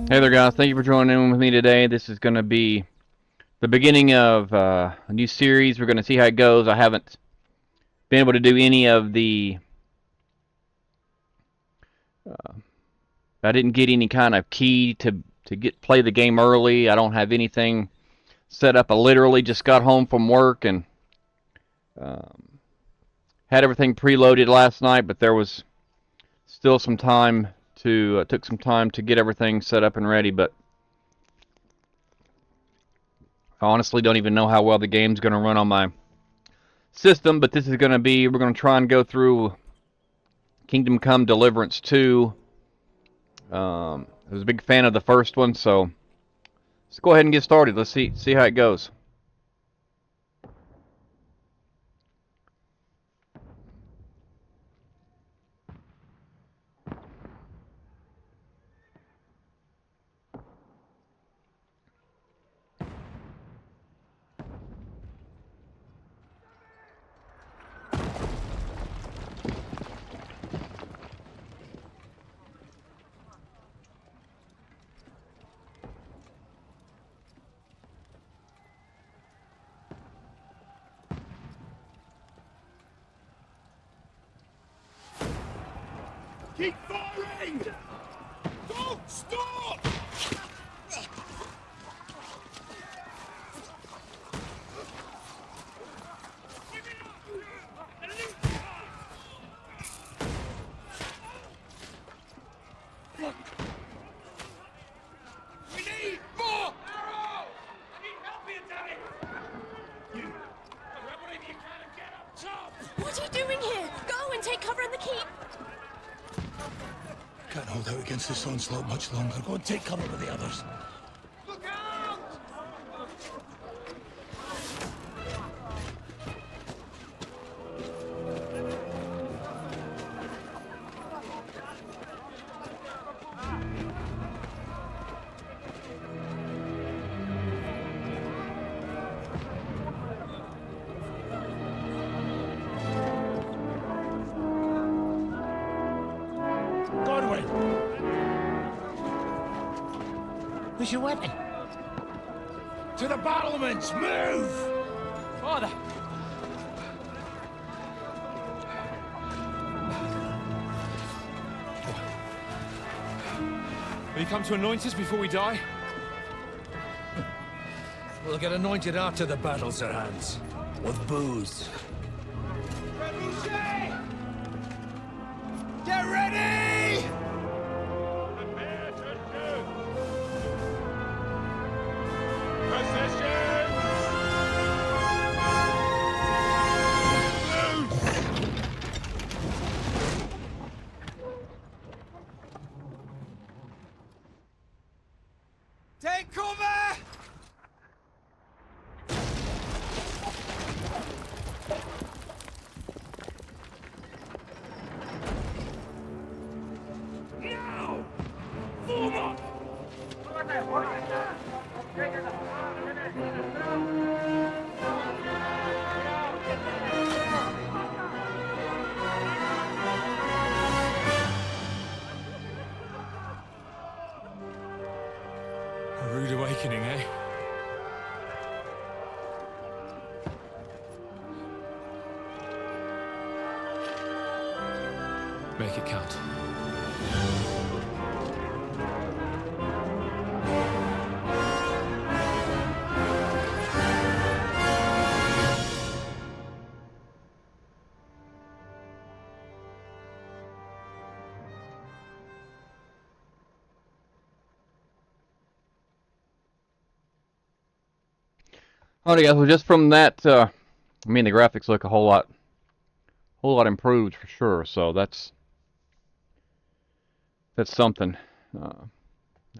Hey there, guys. Thank you for joining in with me today. This is going to be the beginning of a new series. We're going to see how it goes. I haven't been able to do any of the... Uh, I didn't get any kind of key to play the game early. I don't have anything set up. I literally just got home from work and um, had everything preloaded last night, but there was still some time to... took some time to get everything set up and ready, but I honestly don't even know how well the game's going to run on my system, but this is going to be, we're going to try and go through Kingdom Come Deliverance 2. I was a big fan of the first one, so let's go ahead and get started. Let's see how it goes. Keep firing! Don't stop! We need more arrows! I need help here, Daddy! You, grab whatever you can and get up top! What are you doing here? Go and take cover in the keep! Can't hold out against this onslaught much longer. Go and take cover with the others. Look out! Godwin! Where's your weapon? To the battlements! Move! Father! Will you come to anoint us before we die? We'll get anointed after the battles are hands. With booze. Get ready! Take cover! Now! Form up! A rude awakening, eh? Make it count. Alright, guys. Well, just from that, I mean, the graphics look a whole lot improved for sure. So that's something. I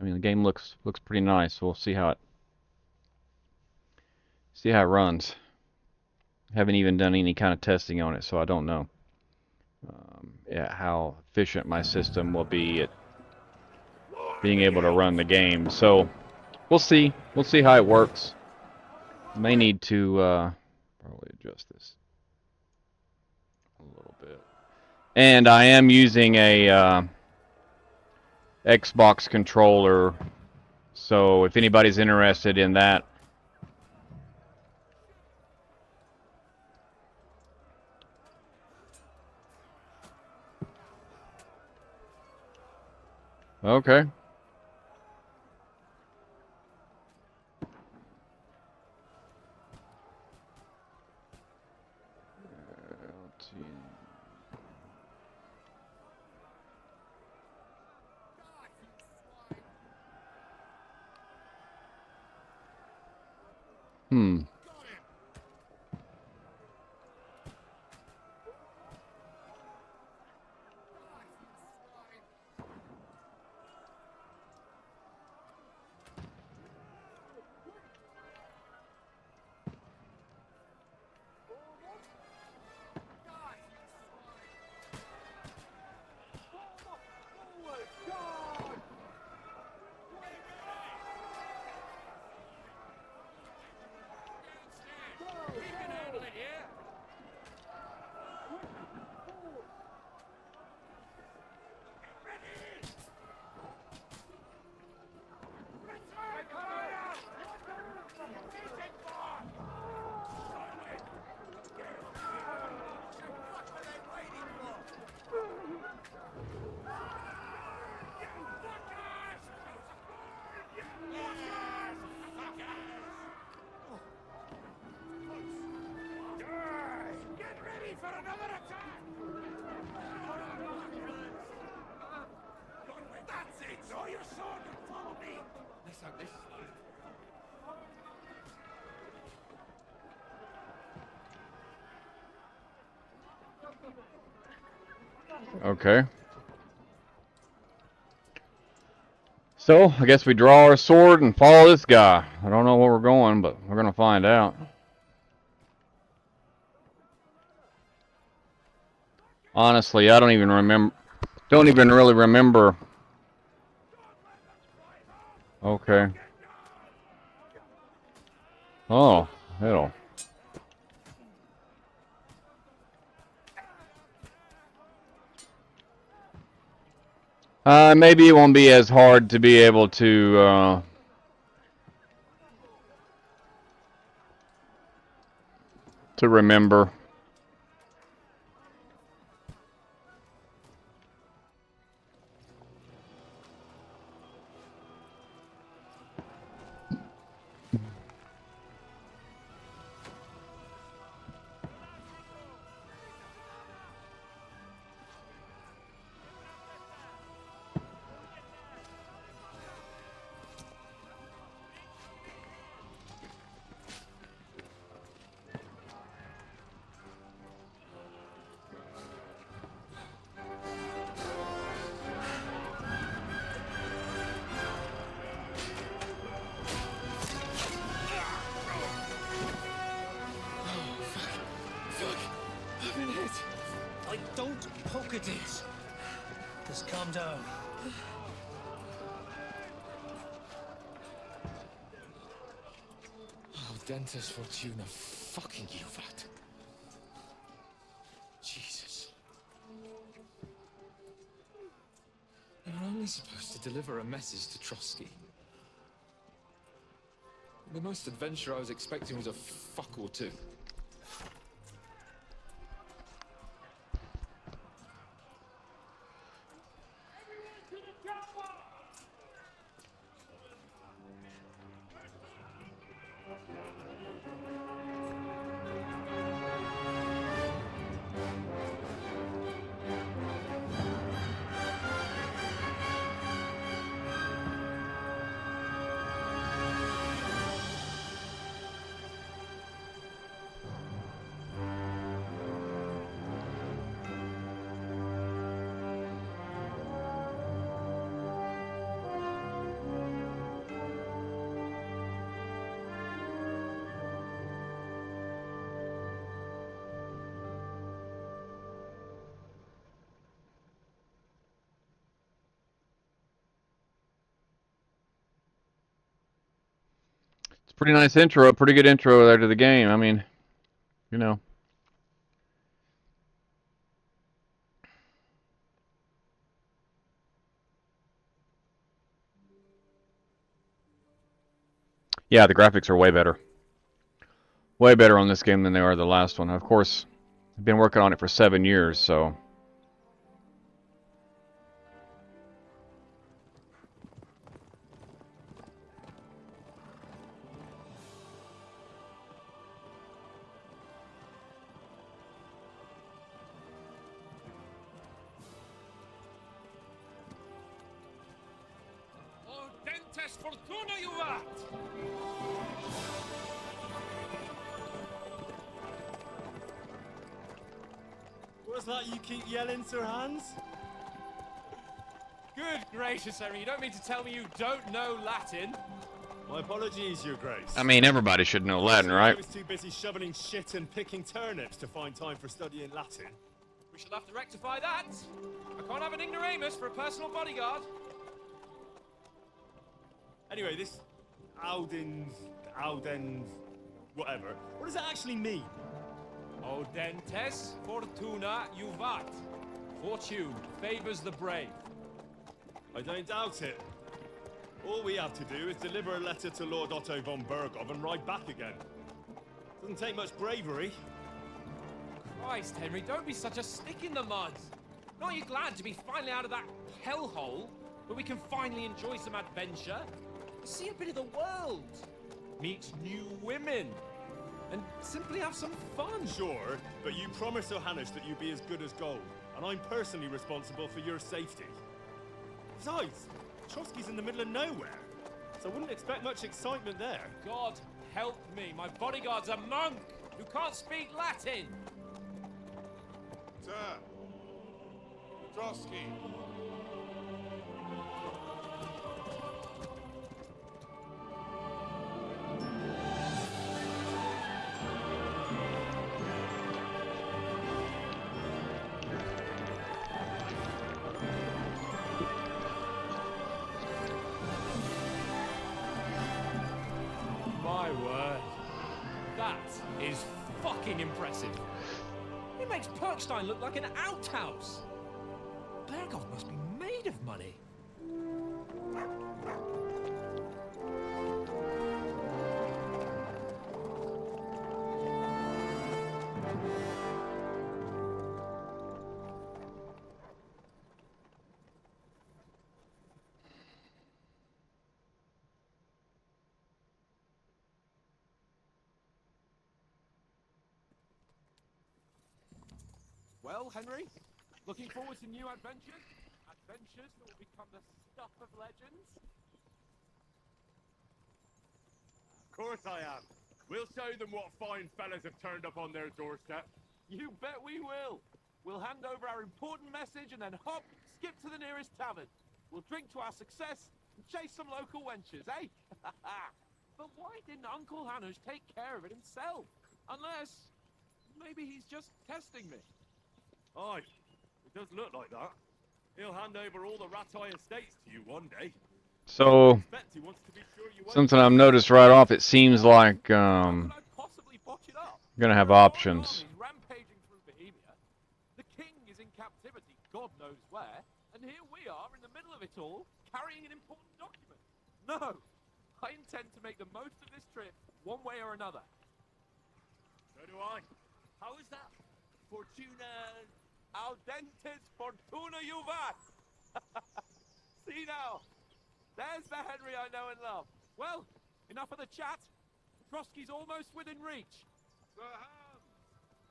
mean, the game looks pretty nice. We'll see how it runs. Haven't even done any kind of testing on it, so I don't know yeah, how efficient my system will be at being able to run the game. So we'll see. We'll see how it works. May need to probably adjust this a little bit. And I am using a Xbox controller So if anybody's interested in that, okay. Let's see. Hmm. Get ready for another attack! That's it! Draw your sword and follow me! Let's have this. Okay. So, I guess we draw our sword and follow this guy. I don't know where we're going, but we're gonna find out. Honestly, I don't even remember. Don't even really remember. Okay. Oh, hell. Maybe it won't be as hard to be able to remember. I've been hit. Don't poke at it. Just calm down. Oh, Dentes Fortuna, fucking you, that. Jesus. They were only supposed to deliver a message to Trotsky. The most adventure I was expecting was a fuck or two. It's a pretty nice intro, pretty good intro there to the game. I mean, you know. Yeah, the graphics are way better. Way better on this game than they are the last one. Of course, I've been working on it for 7 years, so... Dentes fortuna juvat! What's that you keep yelling, Sir Hans? Good gracious, Henry, you don't mean to tell me you don't know Latin? My apologies, Your Grace. I mean, everybody should know Latin, Honestly, I right? was too busy shoveling shit and picking turnips to find time for studying Latin. We shall have to rectify that. I can't have an ignoramus for a personal bodyguard. Anyway, this Audens, whatever. What does it actually mean? Audentes fortuna juvat. Fortune favors the brave. I don't doubt it. All we have to do is deliver a letter to Lord Otto von Bergov and ride back again. Doesn't take much bravery. Christ, Henry, don't be such a stick in the mud. Not you glad to be finally out of that hellhole, where we can finally enjoy some adventure, see a bit of the world, meet new women, and simply have some fun. Sure, but you promised Johannes that you'd be as good as gold, and I'm personally responsible for your safety. Besides, Trotsky's in the middle of nowhere, so I wouldn't expect much excitement there. God help me, my bodyguard's a monk who can't speak Latin. Sir, Trotsky. My word. That is fucking impressive. It makes Perkstein look like an outhouse. Bergov must be made of money. Well, Henry, looking forward to new adventures? Adventures that will become the stuff of legends? Of course I am. We'll show them what fine fellas have turned up on their doorstep. You bet we will. We'll hand over our important message and then hop, skip to the nearest tavern. We'll drink to our success and chase some local wenches, eh? But why didn't Uncle Hanush take care of it himself? Unless, maybe he's just testing me. Aye, it does look like that. He'll hand over all the Ratai estates to you one day. So, Expect he wants to be sure you won't something I've noticed right off, it seems like, How could I possibly botch it up? gonna have There are options. armies rampaging through Bohemia. The king is in captivity, God knows where, and here we are in the middle of it all, carrying an important document. No, I intend to make the most of this trip, one way or another. So do I. How is that? Fortuna... Audentes fortuna juvat! See now, there's the Henry I know and love. Well, enough of the chat. Trotsky's almost within reach. Sir Hans,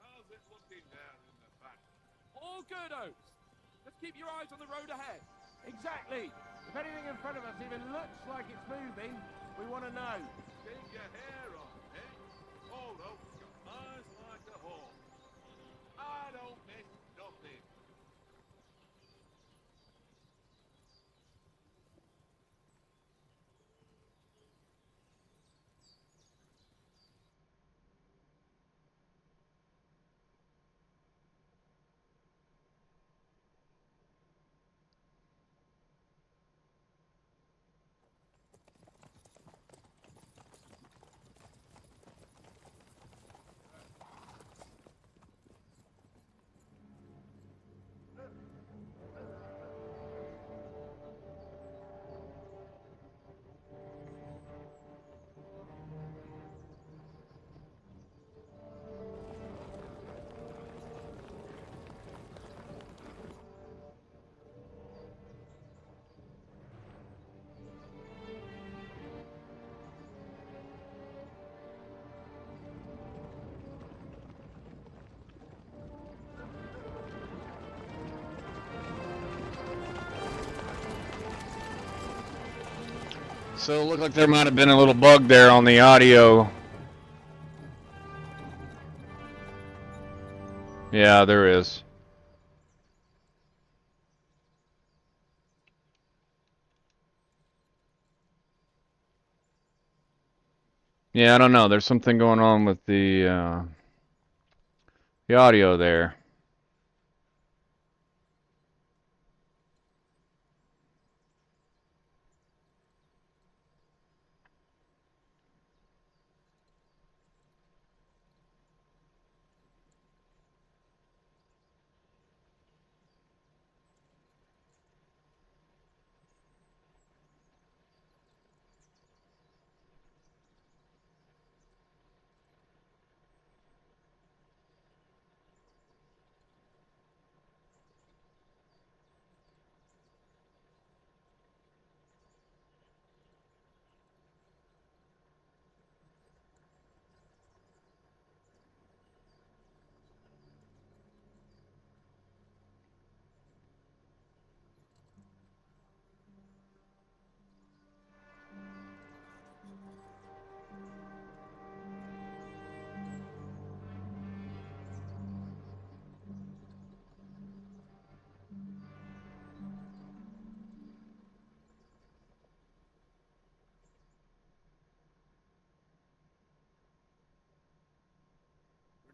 how's it looking there in the back? All good, Oaks. Just keep your eyes on the road ahead. Exactly. If anything in front of us even looks like it's moving, we want to know. Keep your hair on, eh? Old Oak's got eyes like a hawk. I don't miss nothing. So it looked like there might have been a little bug there on the audio. Yeah, there is. Yeah, I don't know. There's something going on with the audio there.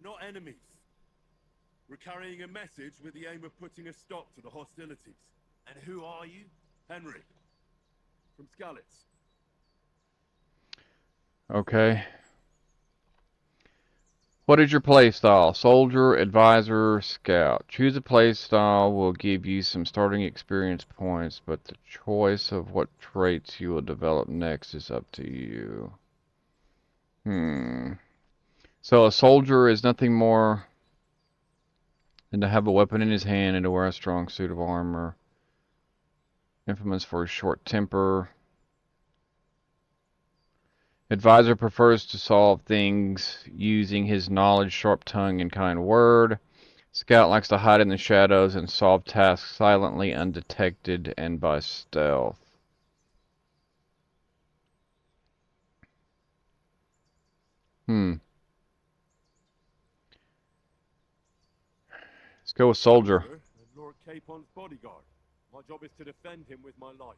We're not enemies. We're carrying a message with the aim of putting a stop to the hostilities. And who are you? Henry. From Skalitz. Okay. What is your playstyle? Soldier, advisor, scout. Choose a playstyle will give you some starting experience points, but the choice of what traits you will develop next is up to you. So a soldier is nothing more than to have a weapon in his hand and to wear a strong suit of armor. Infamous for his short temper. Advisor prefers to solve things using his knowledge, sharp tongue, and kind word. Scout likes to hide in the shadows and solve tasks silently, undetected, and by stealth. Let's go with soldier. Sir, and Lord Capon's bodyguard. My job is to defend him with my life.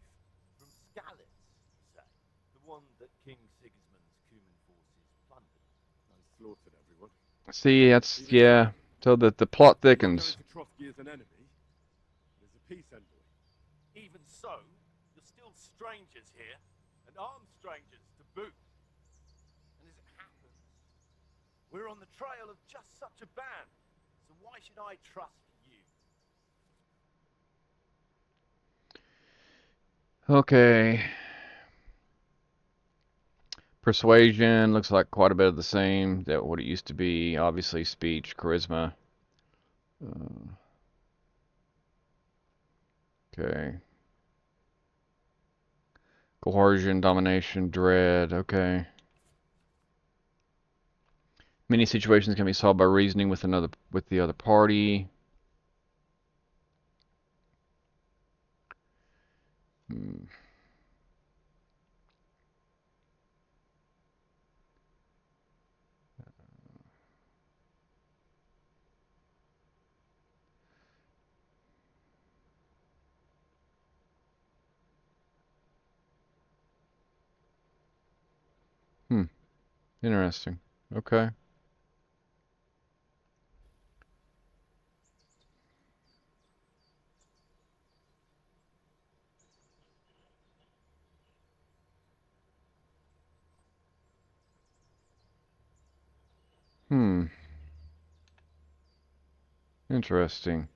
From Skalitz, you say? The one that King Sigismund's Cuman forces plundered. And slaughtered everyone. See, that's, yeah. So that the plot I'm not thickens. going to Trotsky as an enemy. There's a peace envoy. Even so, you're still strangers here, and armed strangers to boot. And as it happens, we're on the trail of just such a band. So why should I trust you? Okay. Persuasion looks like quite a bit of the same that what it used to be. Obviously, speech, charisma. Okay. Coercion, domination, dread. Okay. Many situations can be solved by reasoning with the other party. Hmm. Interesting. Okay. Interesting.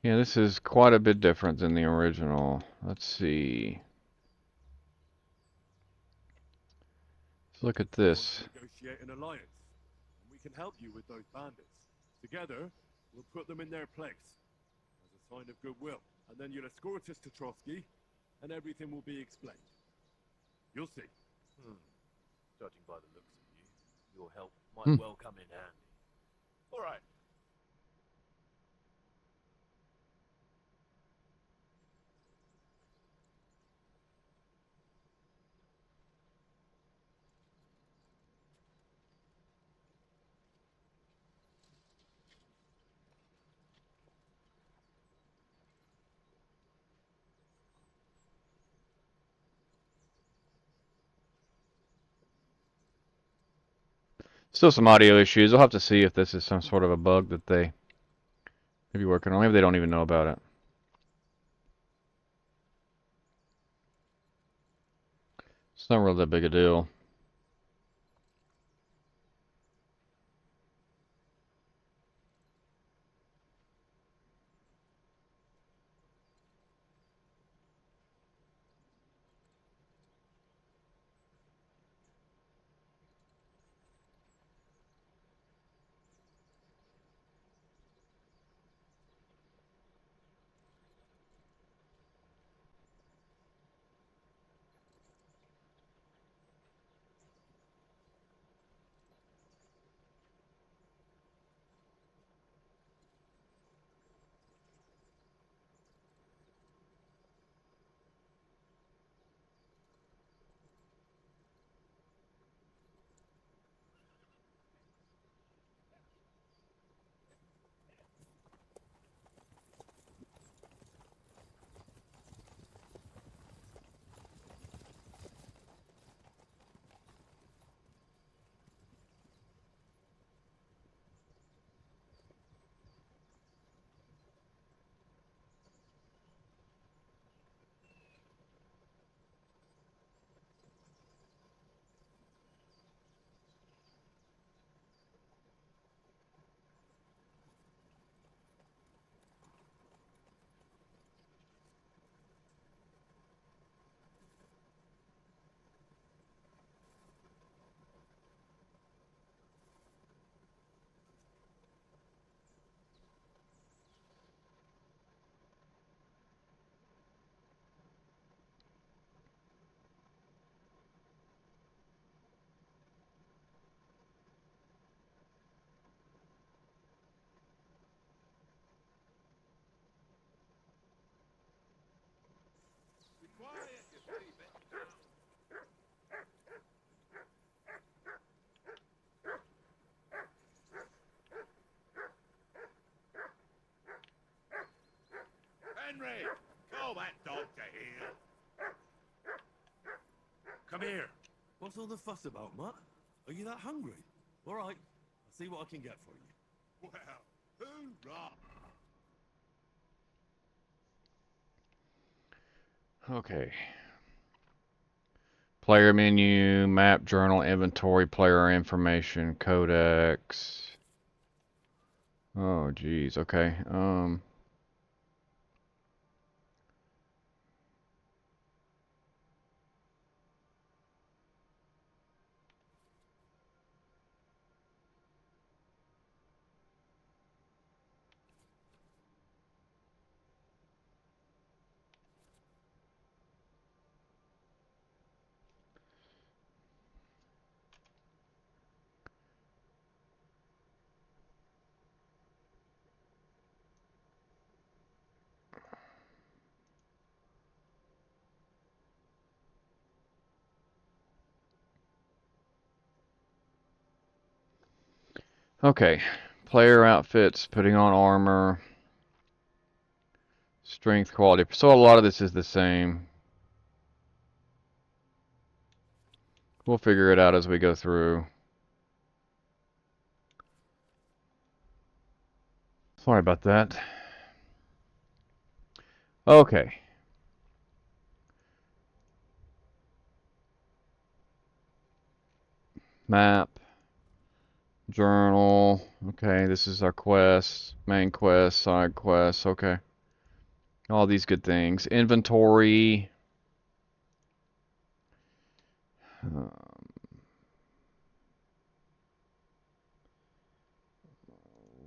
Yeah, this is quite a bit different than the original. Let's see. Let's look at We want this. to negotiate an alliance, and we can help you with those bandits. Together, we'll put them in their place, as a sign of goodwill. And then you'll escort us to Trotsky, and everything will be explained. You'll see. Judging by the looks of you, your help might well come in handy. All right. Still some audio issues. I'll have to see if this is some sort of a bug that they may be working on. Maybe they don't even know about it. It's not really that big a deal. Be quiet, you silly bit. Henry, call that dog to heel. Come here. What's all the fuss about, Mutt? Are you that hungry? All right, I'll see what I can get for you. Well, hoorah! Okay. Player menu, map, journal, inventory, player information, codex. Oh, geez. Okay. Okay. Player outfits, putting on armor, strength, quality. So a lot of this is the same. We'll figure it out as we go through. Sorry about that. Okay. Map. Journal. Okay, this is our quest. Main quest, side quests. Okay. All these good things. Inventory. Um,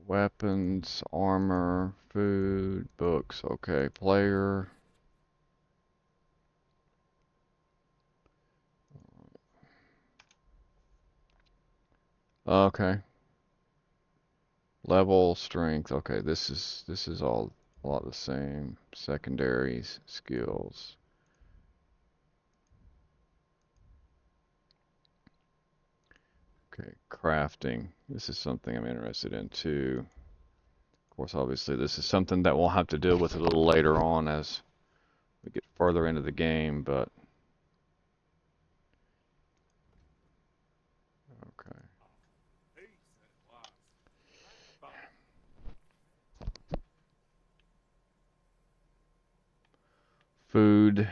weapons, armor, food, books. Okay, player. Okay. Level, strength. Okay, this is all a lot the same. Secondaries, skills. Okay, crafting. This is something I'm interested in too. Of course, obviously, this is something that we'll have to deal with a little later on as we get further into the game, but okay. food.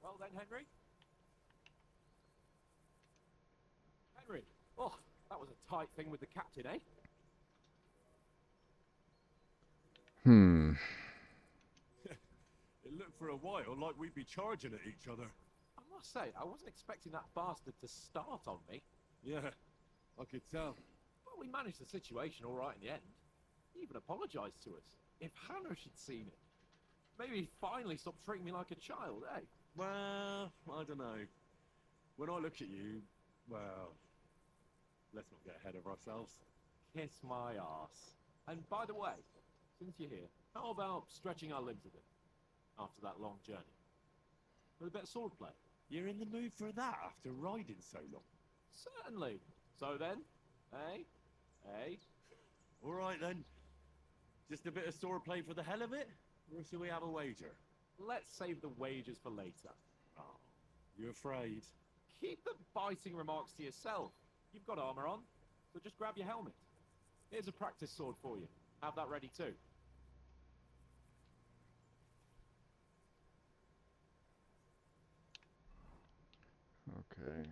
Well then, Henry. Henry. Oh, that was a tight thing with the captain, eh? Hmm. It looked for a while like we'd be charging at each other. I must say, I wasn't expecting that bastard to start on me. Yeah, I could tell. But we managed the situation all right in the end. He even apologized to us. If Hanosh had seen it, maybe he'd finally stop treating me like a child, eh? Well, I don't know. When I look at you, well, let's not get ahead of ourselves. Kiss my arse. And by the way, since you're here, how about stretching our limbs a bit after that long journey? With a bit of swordplay? You're in the mood for that after riding so long? Certainly. So then, eh? Eh? All right then. Just a bit of swordplay for the hell of it? Or shall we have a wager? Let's save the wagers for later. Oh, you afraid? Keep the biting remarks to yourself. You've got armor on, so just grab your helmet. Here's a practice sword for you. Have that ready too. Okay.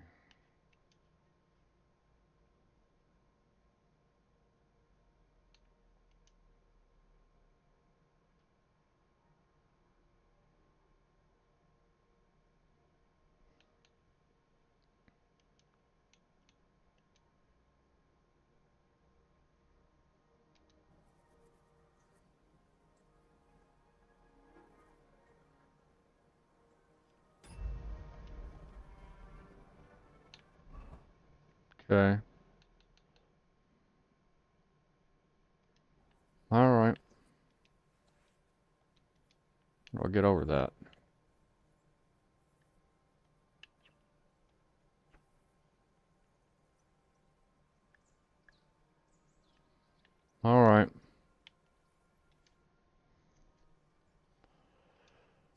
Okay. All right. I'll get over that. All right.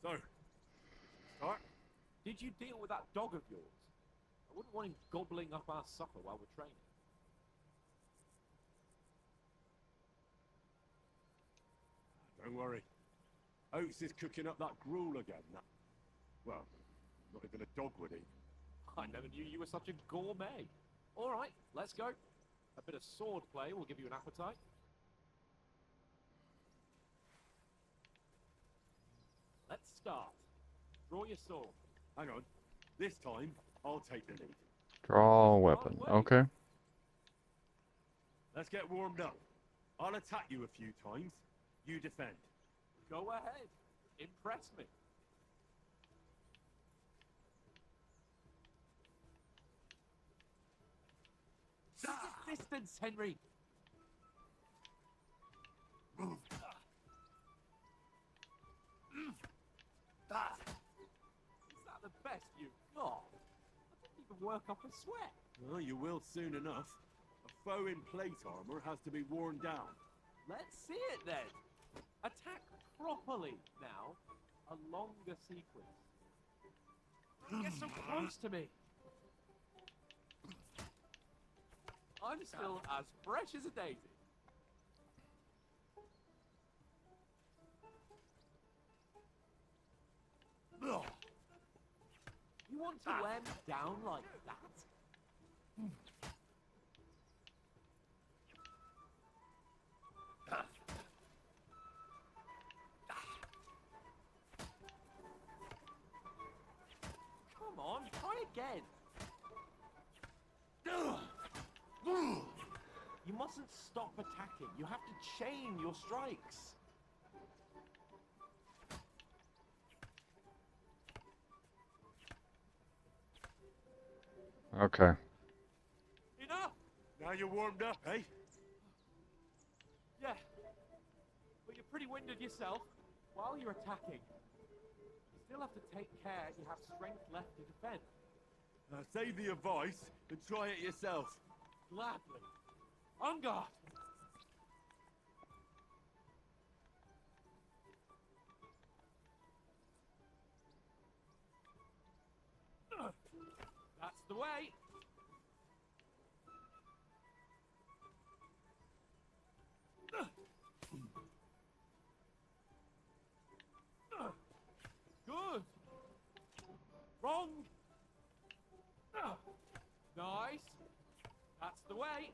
So, start? Did you deal with that dog of yours? I wouldn't want him gobbling up our supper while we're training. Don't worry. Oates is cooking up that gruel again. Well, not even a dog would eat. I never knew you were such a gourmet. All right, let's go. A bit of sword play will give you an appetite. Let's start. Draw your sword. Hang on. This time, I'll take the lead. Draw a weapon. Okay. Let's get warmed up. I'll attack you a few times. You defend. Go ahead. Impress me. Keep the distance, Henry. Is that the best you've got? I didn't even work up a sweat. Well, you will soon enough. A foe in plate armor has to be worn down. Let's see it then. Attack properly now. A longer sequence. Get so close to me. I'm still as fresh as a daisy. You want to wear me down like that? Come on, try again. You mustn't stop attacking. You have to chain your strikes. Okay. Enough! Now you're warmed up, eh? Yeah. But you're pretty winded yourself. While you're attacking, you still have to take care you have strength left to defend. Save the advice and try it yourself. Gladly. On guard! That's the way. Good. Wrong. Nice. That's the way.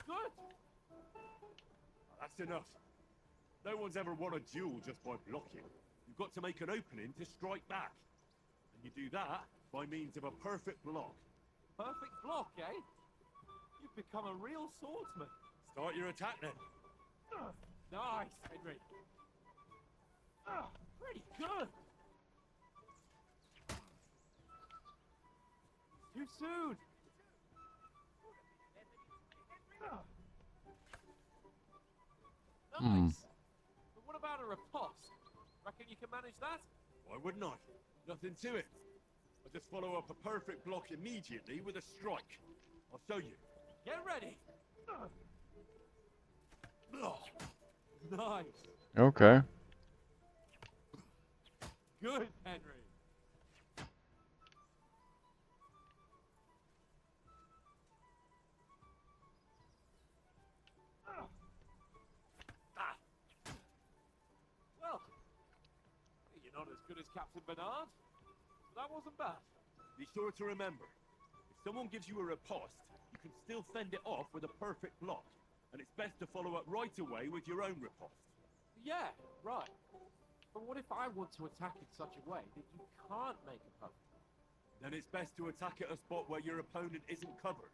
Good. That's enough. No one's ever won a duel just by blocking. You've got to make an opening to strike back. And you do that by means of a perfect block. Perfect block, eh? You've become a real swordsman. Start your attack then. Nice, Henry. Pretty good. Too soon. Nice. But what about a riposte? Reckon you can manage that? Why wouldn't I? Nothing to it. I just follow up a perfect block immediately with a strike. I'll show you. Get ready. Nice. Okay. Good, Henry. Well, you're not as good as Captain Bernard. That wasn't bad. Be sure to remember, if someone gives you a riposte, you can still fend it off with a perfect block. And it's best to follow up right away with your own riposte. Yeah, right. But what if I want to attack in such a way that you can't make a cover? Then it's best to attack at a spot where your opponent isn't covered,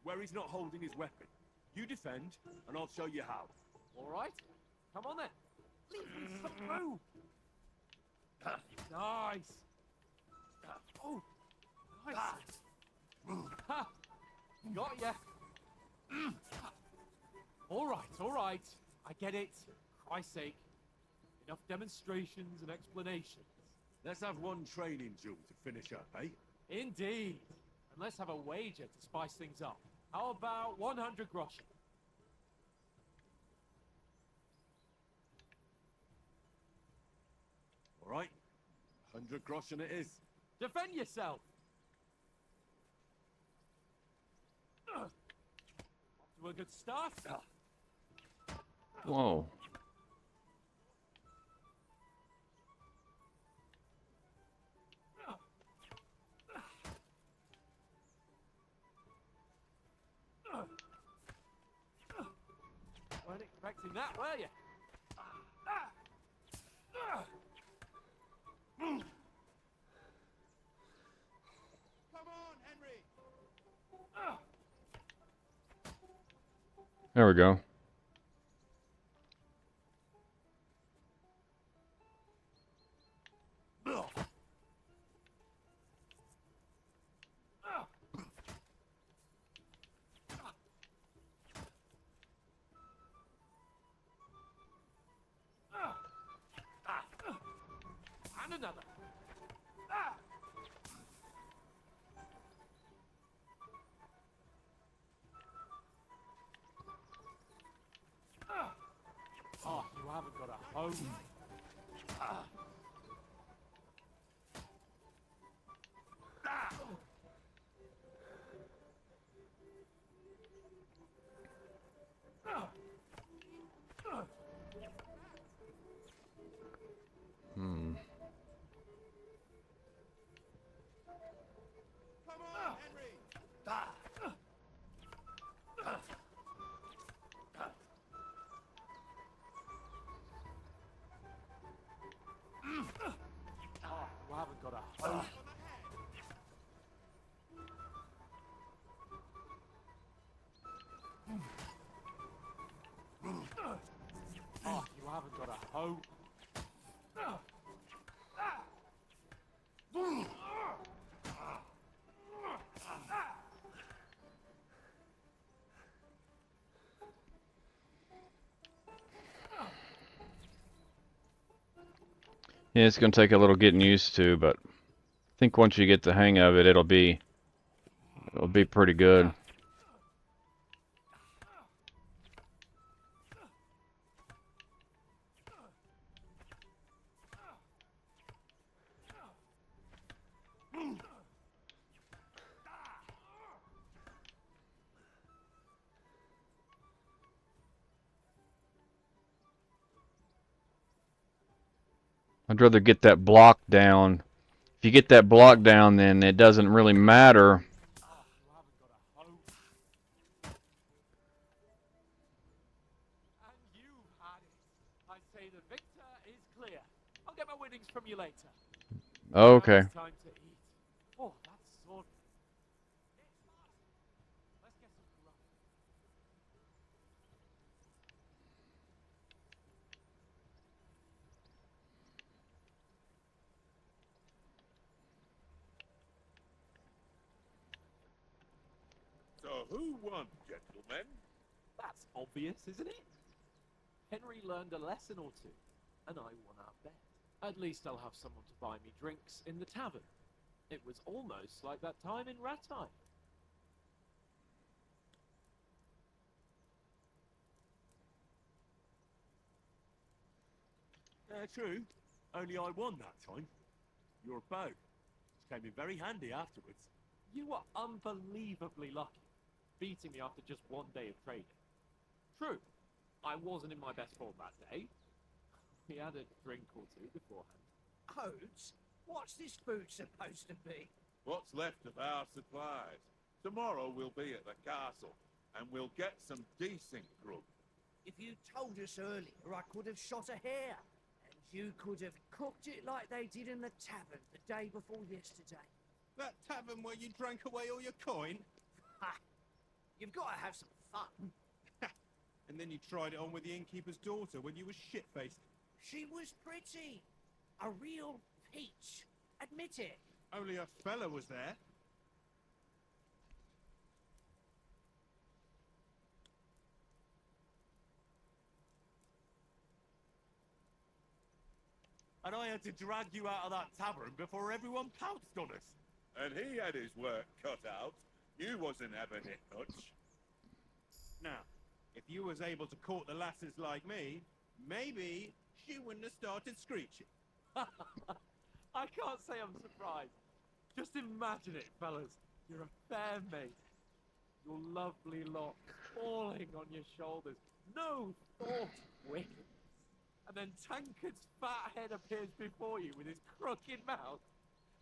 where he's not holding his weapon. You defend, and I'll show you how. All right. Come on then. Leave me some room. Nice. Oh, nice. Ha! Got ya. All right. I get it. For Christ's sake. Enough demonstrations and explanations. Let's have one training duel to finish up, eh? Indeed. And let's have a wager to spice things up. How about 100 groschen? All right. 100 groschen it is. Defend yourself. Off to a good start. Whoa. Weren't expecting that, were you? Come on, Henry! There we go. And another. Oh, you haven't got a home. Hmm. Come on, Henry! Oh, you haven't got a home. Oh, you haven't got a home. Yeah, it's gonna take a little getting used to, but I think once you get the hang of it, it'll be pretty good. I'd rather get that block down. If you get that block down, then it doesn't really matter. Oh, you haven't got a hope. And you've had it. I say the victor is clear. I'll get my winnings from you later. Now Okay. it's time to eat. Oh, that's sword. It's hot. Let's get some grub. So who won, gentlemen? That's obvious, isn't it? Henry learned a lesson or two, and I won our bet. At least I'll have someone to buy me drinks in the tavern. It was almost like that time in Rattay. True. Only I won that time. Your bow. Which came in very handy afterwards. You were unbelievably lucky, beating me after just one day of trading. True, I wasn't in my best form that day. We had a drink or two beforehand. Oats? What's this food supposed to be? What's left of our supplies? Tomorrow we'll be at the castle, and we'll get some decent grub. If you told us earlier, I could have shot a hare. And you could have cooked it like they did in the tavern the day before yesterday. That tavern where you drank away all your coin? Ha! You've got to have some fun. And then you tried it on with the innkeeper's daughter when you were shit-faced. She was pretty. A real peach. Admit it. Only a fella was there. And I had to drag you out of that tavern before everyone pounced on us. And he had his work cut out. You wasn't having it much. Now, if you was able to court the lasses like me, maybe she wouldn't have started screeching. I can't say I'm surprised. Just imagine it, fellas. You're a fair mate. Your lovely lock falling on your shoulders. No thought of wickedness. And then Tankard's fat head appears before you with his crooked mouth.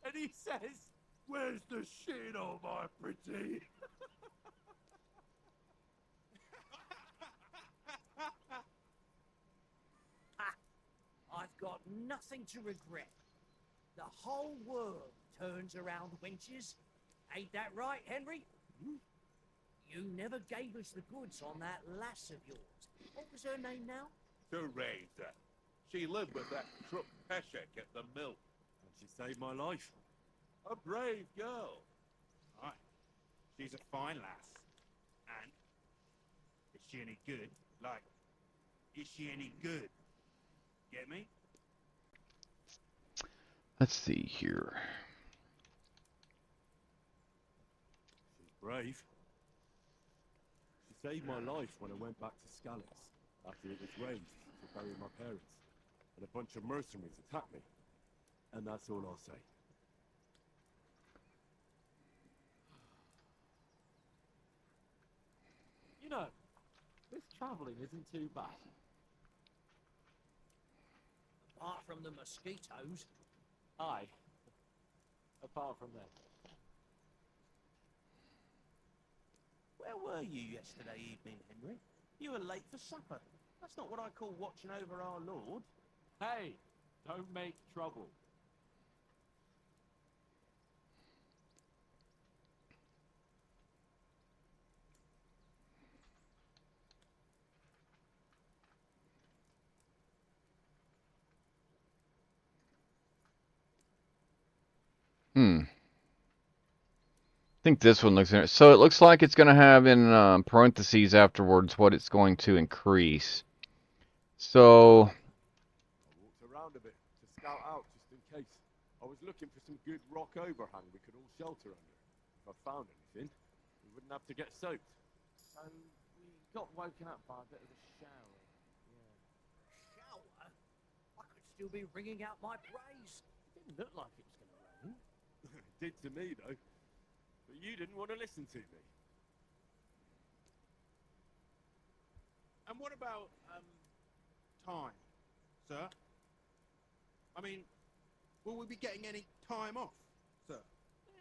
And he says, Where's the shit, oh my pretty? I've got nothing to regret. The whole world turns around wenches. Ain't that right, Henry? You never gave us the goods on that lass of yours. What was her name now? Teresa. She lived with that crook Peshek at the mill. And she saved my life. A brave girl. Aye. She's a fine lass. And is she any good? Like, is she any good? Get me? Let's see here. She's brave. She saved my life when I went back to Scalix after it was raised to bury my parents. And a bunch of mercenaries attacked me. And that's all I'll say. you know, this travelling isn't too bad. Apart from the mosquitoes. Aye. Apart from that. Where were you yesterday evening, Henry? You were late for supper. That's not what I call watching over our Lord. Hey, don't make trouble. I think this one looks interesting. So it looks like it's going to have in parentheses afterwards what it's going to increase. So I walked around a bit to scout out just in case. I was looking for some good rock overhang we could all shelter under. If I found anything, we wouldn't have to get soaked. So we got woken up by a bit of a shower. Shower? I could still be wringing out my praise. It didn't look like it was going to rain. It did to me, though. But you didn't want to listen to me. And what about, time, sir? I mean, will we be getting any time off, sir?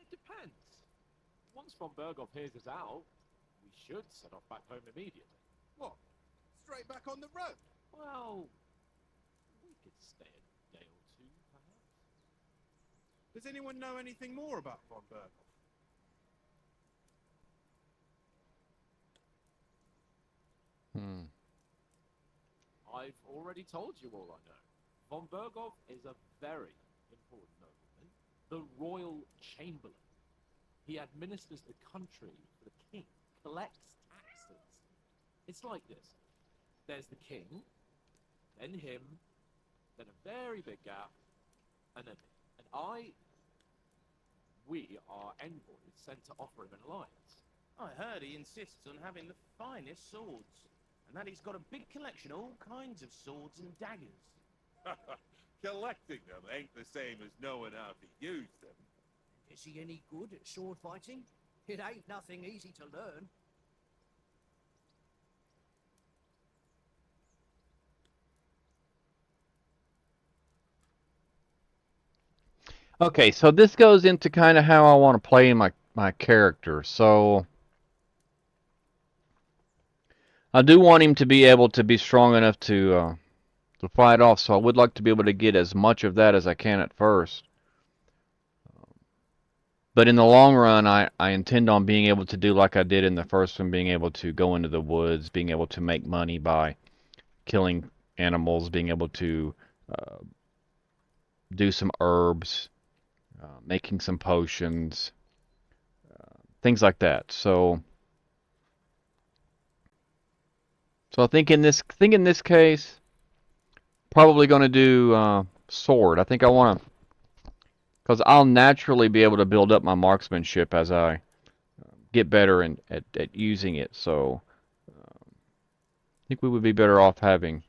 It depends. Once von Berghoff hears us out, we should set off back home immediately. What? Straight back on the road? Well, we could stay a day or two, perhaps. Does anyone know anything more about von Berghoff? Hmm. I've already told you all I know. Von Berghoff is a very important nobleman, the royal chamberlain. He administers the country for the king, collects taxes. It's like this. There's the king, then him, then a very big gap, and then me. And we are envoys sent to offer him an alliance. I heard he insists on having the finest swords, and that he's got a big collection of all kinds of swords and daggers. Collecting them ain't the same as knowing how to use them. Is he any good at sword fighting? It ain't nothing easy to learn. Okay, so this goes into kind of how I want to play my character. So I do want him to be able to be strong enough to fight off. So I would like to be able to get as much of that as I can at first. But in the long run, I intend on being able to do like I did in the first one, being able to go into the woods, being able to make money by killing animals, being able to uh, do some herbs, making some potions, things like that. So I think in this case, probably going to do sword. I think I want to, because I'll naturally be able to build up my marksmanship as I get better at using it. So I think we would be better off having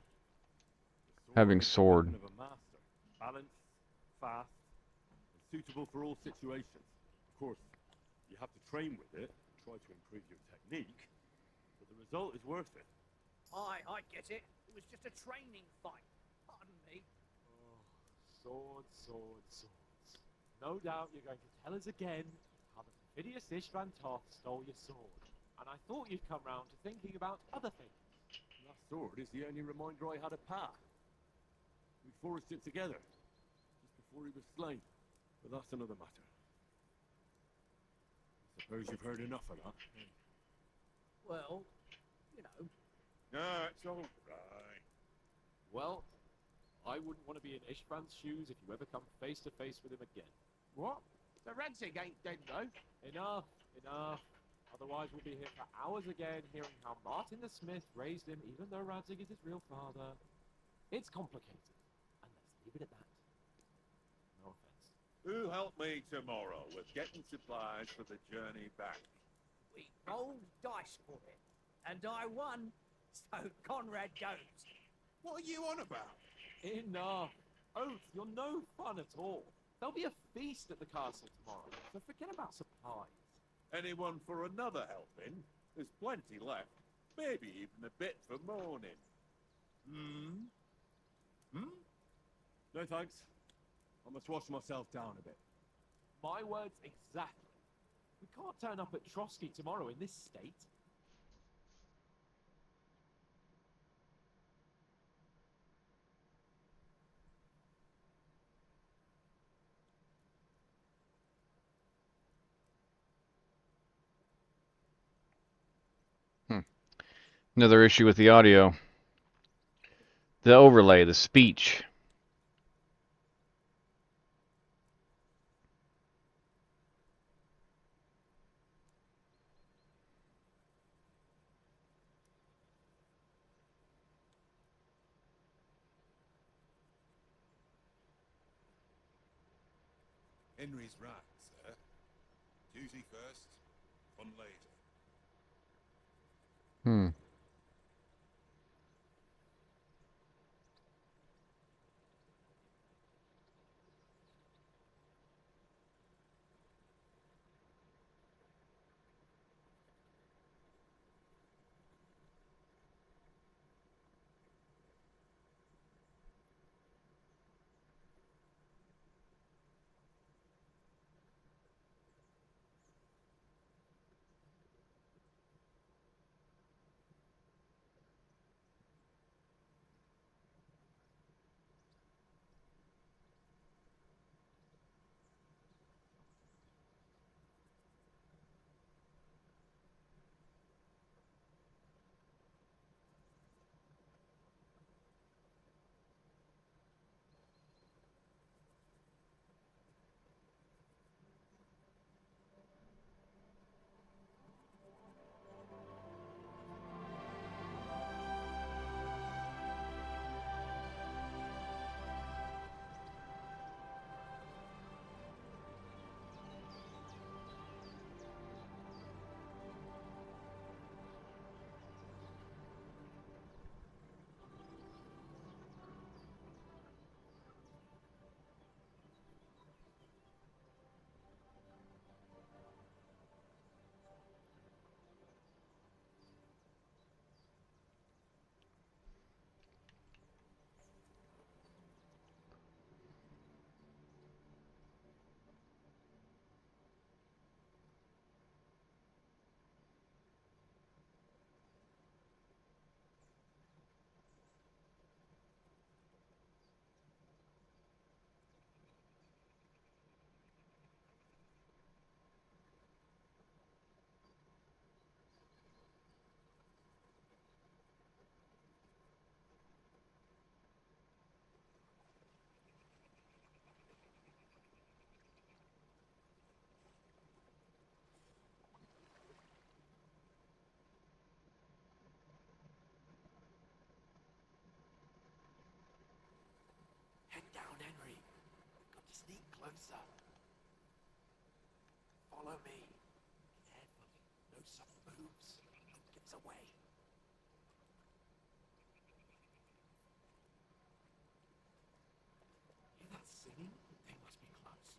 is the sword. weapon of a master. Balanced, fast, and suitable for all situations. Of course, you have to train with it and try to improve your technique, but the result is worth it. I get it. It was just a training fight. Pardon me. Oh, swords, swords, swords. No doubt you're going to tell us again how the perfidious Istvan Toth stole your sword. And I thought you'd come round to thinking about other things. That sword is the only reminder I had of Pa. We forged it together, just before he was slain. But that's another matter. I suppose you've heard enough of that. Well, you know. No, it's all right. Well, I wouldn't want to be in Istvan's shoes if you ever come face to face with him again. What? The Radzig ain't dead, though. Enough, enough. Otherwise we'll be here for hours again hearing how Martin the Smith raised him even though Radzig is his real father. It's complicated. And let's leave it at that. No offense. Who'll help me tomorrow with getting supplies for the journey back? We rolled dice for it, and I won, so Conrad goes. What are you on about? Enough. Oath, you're no fun at all. There'll be a feast at the castle tomorrow, so forget about supplies. Anyone for another helping? There's plenty left. Maybe even a bit for morning. No thanks. I must wash myself down a bit. My words exactly. We can't turn up at Trotsky tomorrow in this state. Another issue with the audio. The overlay, the speech. Henry's right, sir. Duty first, fun later. Hmm. closer. Follow me. Carefully. No sudden moves. Don't give us away. Hear that singing? They must be close.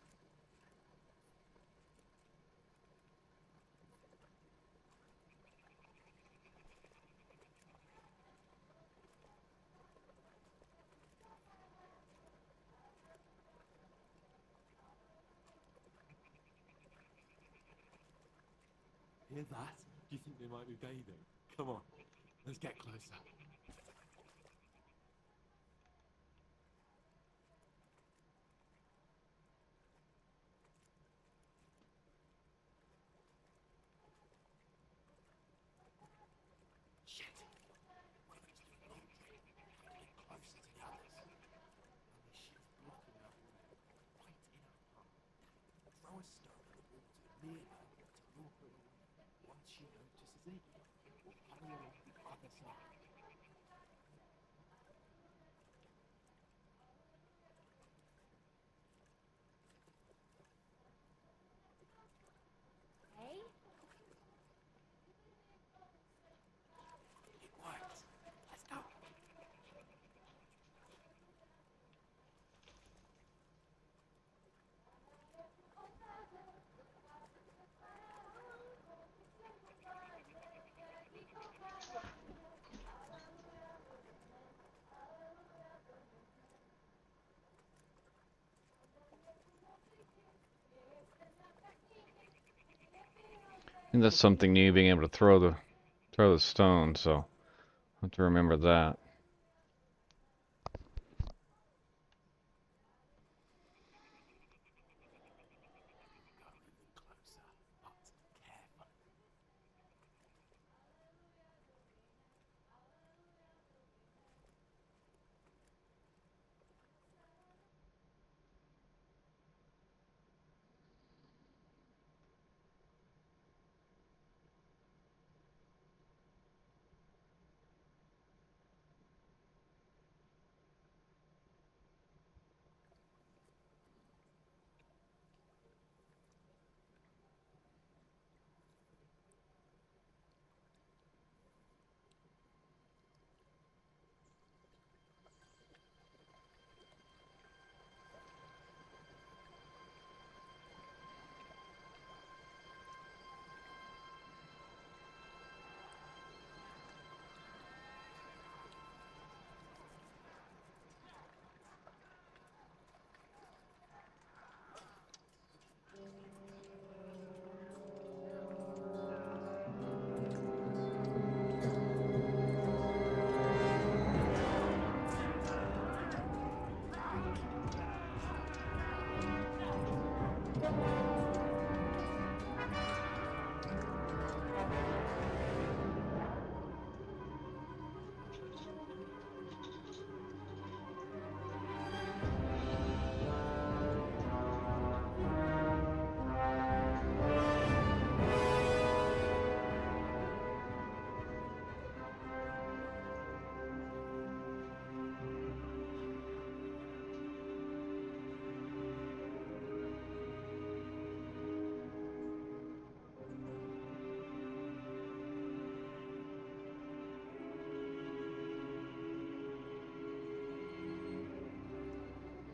Hear that? Do you think they might be bathing? Come on, let's get closer. Shit! What if it's doing laundry? Have to get closer to the others. Only she's blocking our way, right in our path. Throw a stone in the water near her to lure her away. Once she notices it, we'll hurry along the other side. Hey? It worked. Let's go. And that's something new, being able to throw the stone, so I have to remember that. Go even closer, but careful.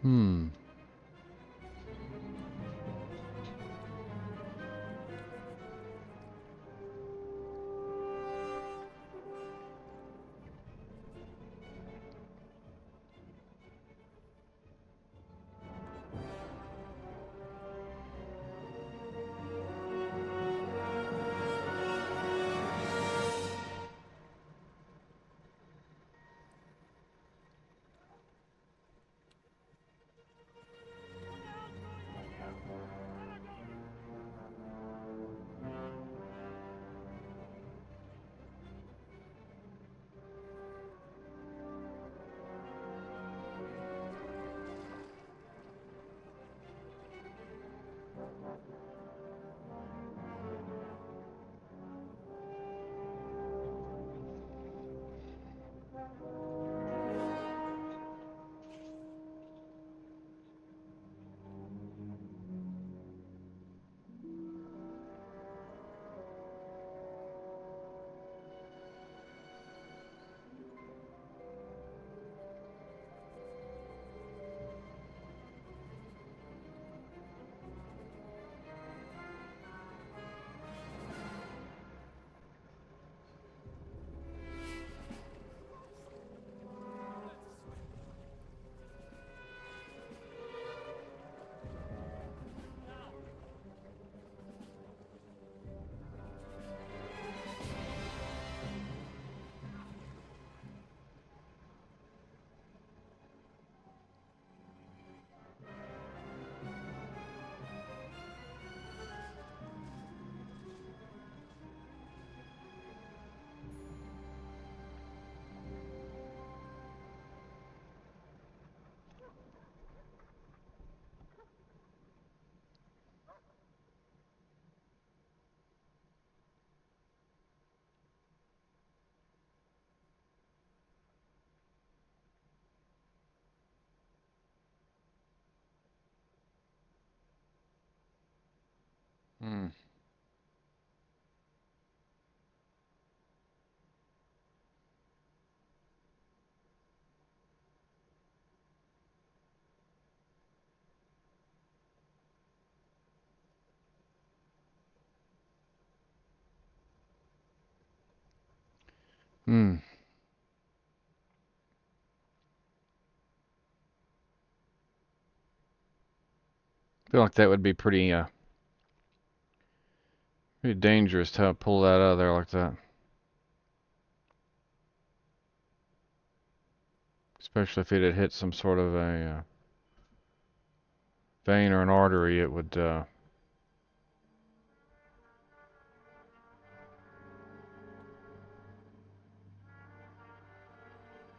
Hmm. Hmm. Hmm. I feel like that would be pretty dangerous to pull that out of there like that. Especially if it had hit some sort of a vein or an artery, it would.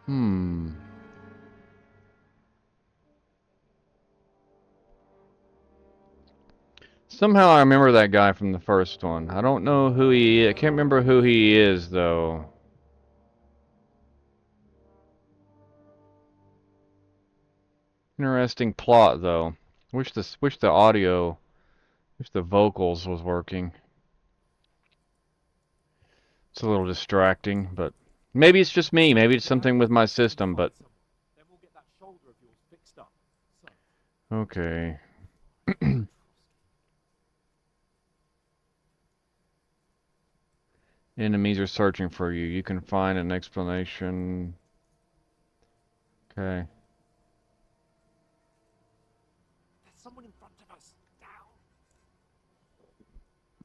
Hmm. Somehow I remember that guy from the first one. I don't know who he is. I can't remember who he is though. Interesting plot though. Wish the audio, wish the vocals was working. It's a little distracting, but maybe it's just me. Maybe it's something with my system, but Then we'll get that shoulder of yours fixed up. So, okay. Enemies are searching for you. You can find an explanation. Okay. there's someone in front of us.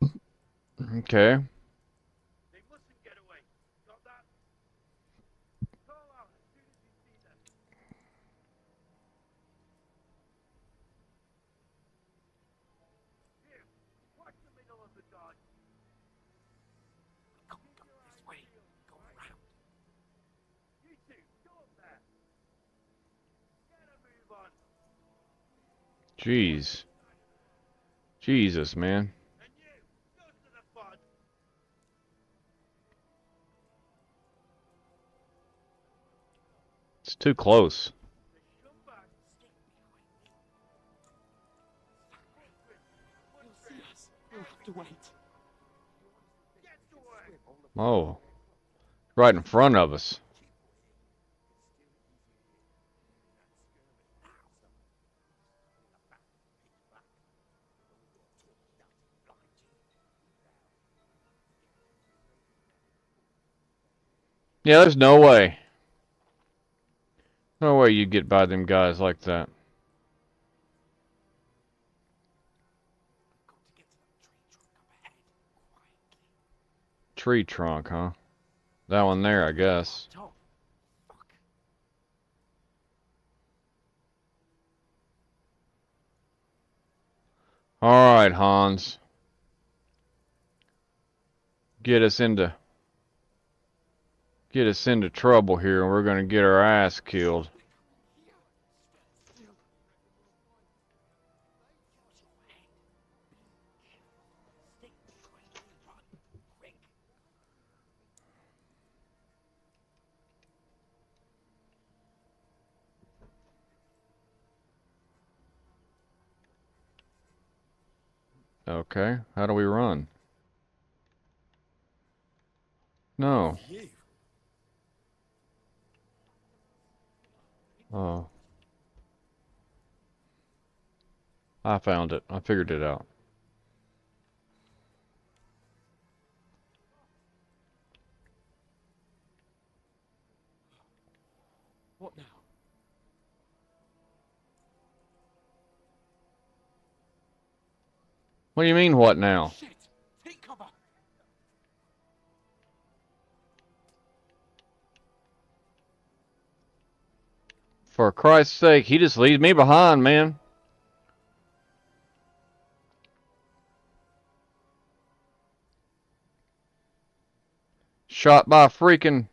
Down. Okay. They mustn't get away. Got that? Call out as soon as you see them. Here, watch the middle of the dodge. Go this way. Go around. You two, go up there. Get a move on. Jeez. Jesus, man. And you, go to the fun. It's too close. The scumbag. You'll see us. You'll have to wait. Get to work. Oh. Right in front of us. Yeah, there's no way. No way you get by them guys like that. Got to get to that tree trunk up ahead. Quietly. Tree trunk, huh? That one there, I guess. Tom. Fuck. Alright, Hans. Get us into trouble here and we're gonna get our ass killed. Okay, how do we run? No. You. Oh. I found it. I figured it out. What now? What do you mean, what now? Shit! Take cover! For Christ's sake, he just leaves me behind, man. Shot by a freaking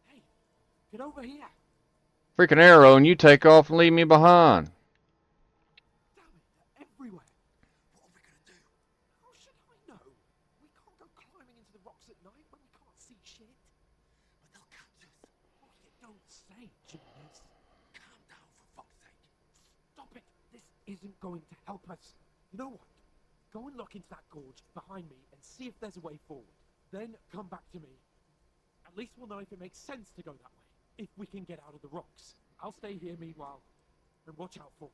Hey, get over here! arrow and you take off and leave me behind. Damn it, they're everywhere! What are we gonna do? How should I know? We can't go climbing into the rocks at night when we can't see shit. But they'll catch us. Oh, you don't say, genius. Calm down, for fuck's sake. Stop it! This isn't going to help us. You know what? Go and look into that gorge behind me and see if there's a way forward. Then come back to me. At least we'll know if it makes sense to go that way. If we can get out of the rocks. I'll stay here meanwhile and watch out for them.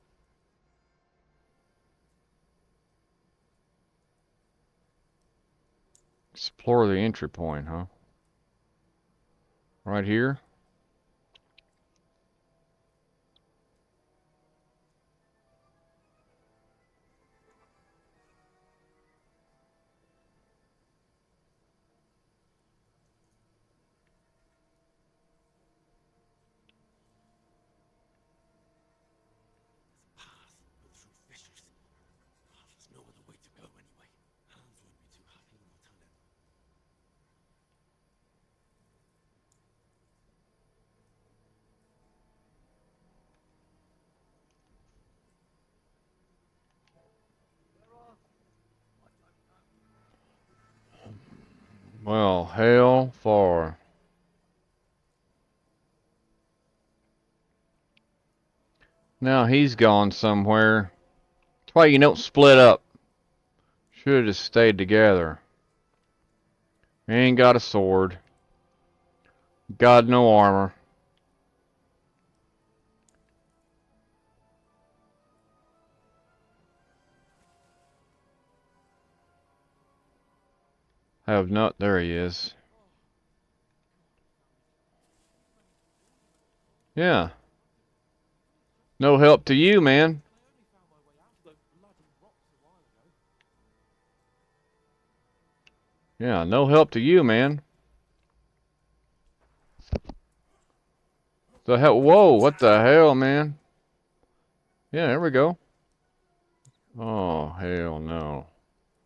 Explore the entry point, huh? Right here? Path, but through fissures. Oh, there's no other way to go anyway. Hans wouldn't be too happy when I tell him. Well, hell for. Now he's gone somewhere. That's why you don't split up. Should have just stayed together. Ain't got a sword. Got no armor. Have not. There he is. Yeah. No help to you, man. Yeah, no help to you, man. The hell? Whoa, what the hell, man? Yeah, there we go. Oh, hell no.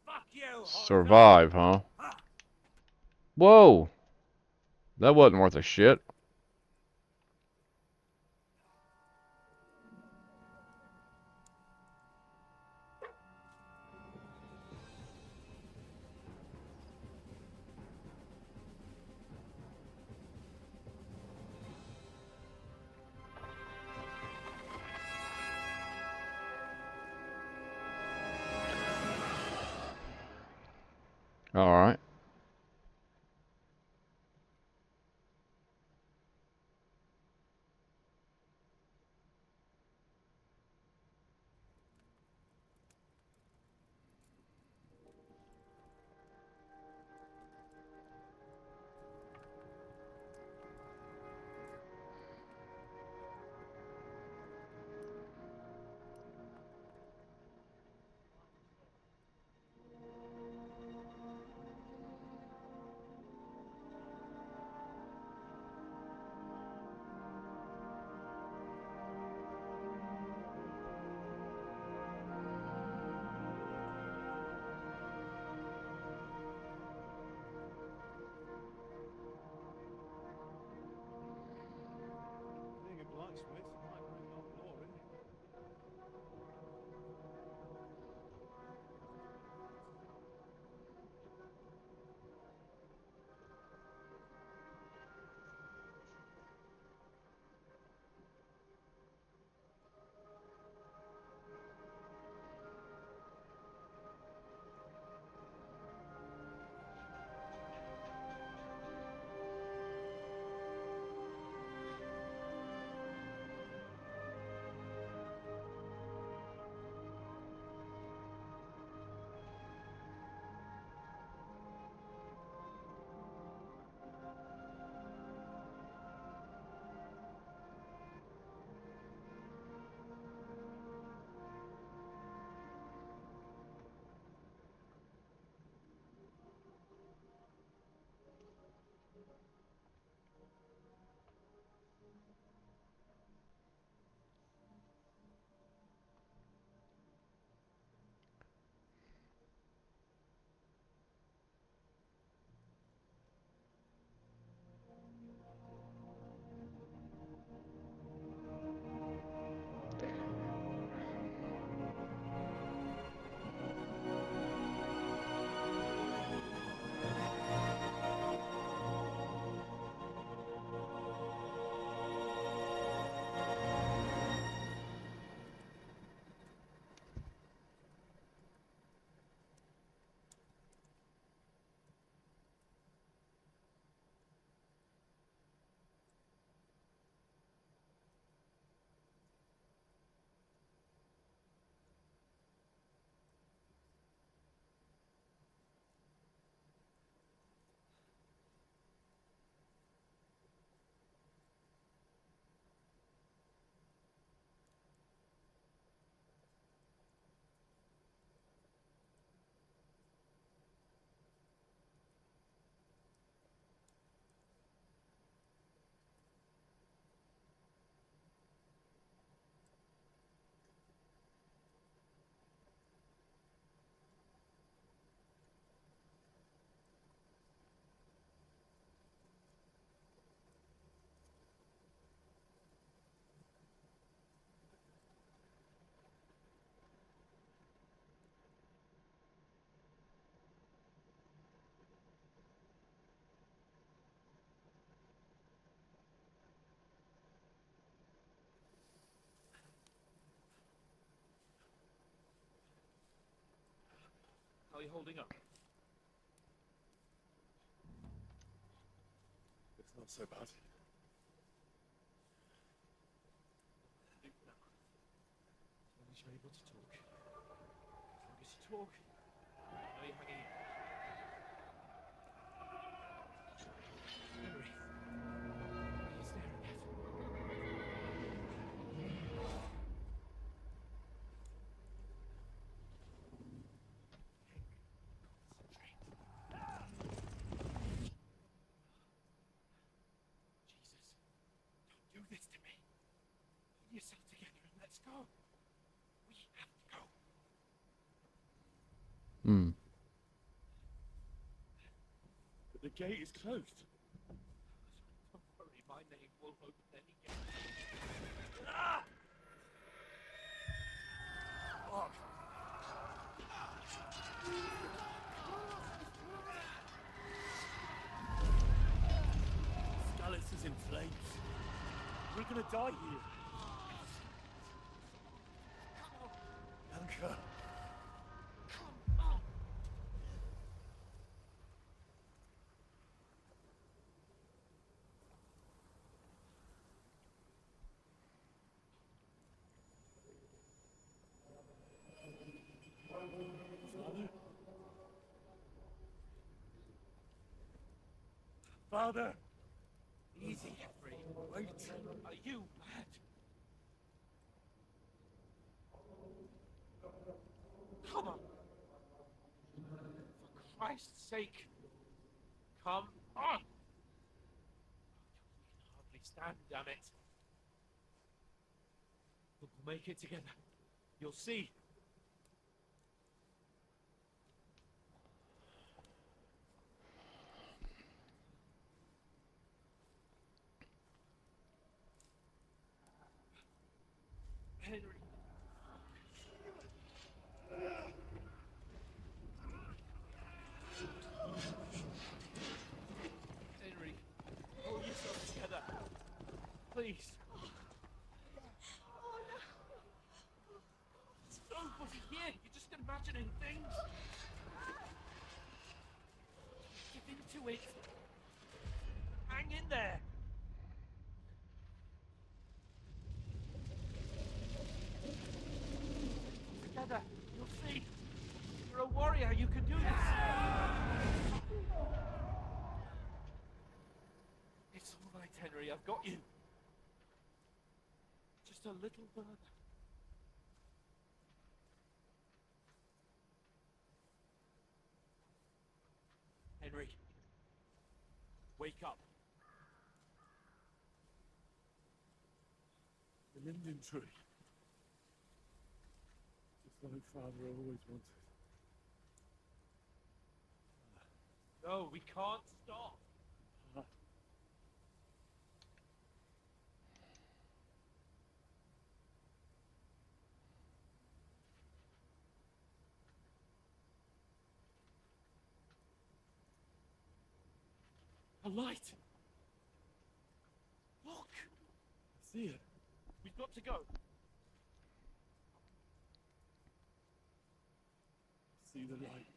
Fuck you, Survive, huh? Whoa. That wasn't worth a shit. All right. you holding up? It's not so bad. As long as you're able to talk. As long as you talk, I know you're hanging in. Henry, what are you staring at? Concentrate. Jesus, don't do this to me. Pull yourself together and let's go. We have to go. Hmm. But the gate is closed. Don't worry, my name will open any gate. Ah! Fuck! Scallis is in flames. We're gonna die here. Anka. Father! Easy, Henry. Wait! Are you mad? Come on! For Christ's sake! Come on! We can hardly stand, damn it! But we'll make it together. You'll see. Henry. Henry, pull yourself together. Please. There's nobody here. You're just imagining things. Give into it. Hang in there. Together, you'll see. You're a warrior. You can do this. It's all right, Henry. I've got you. Just a little further. Henry, wake up. The linden tree. Just like Father always wanted. No, we can't stop. A light. Look. I see it. We've got to go. See the light.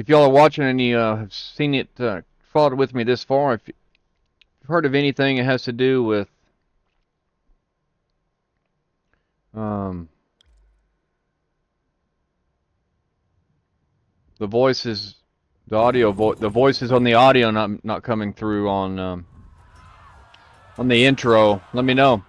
if y'all are watching and you have seen it, followed with me this far, if you've heard of anything that has to do with um, the voices, the voices on the audio not coming through on the intro, let me know.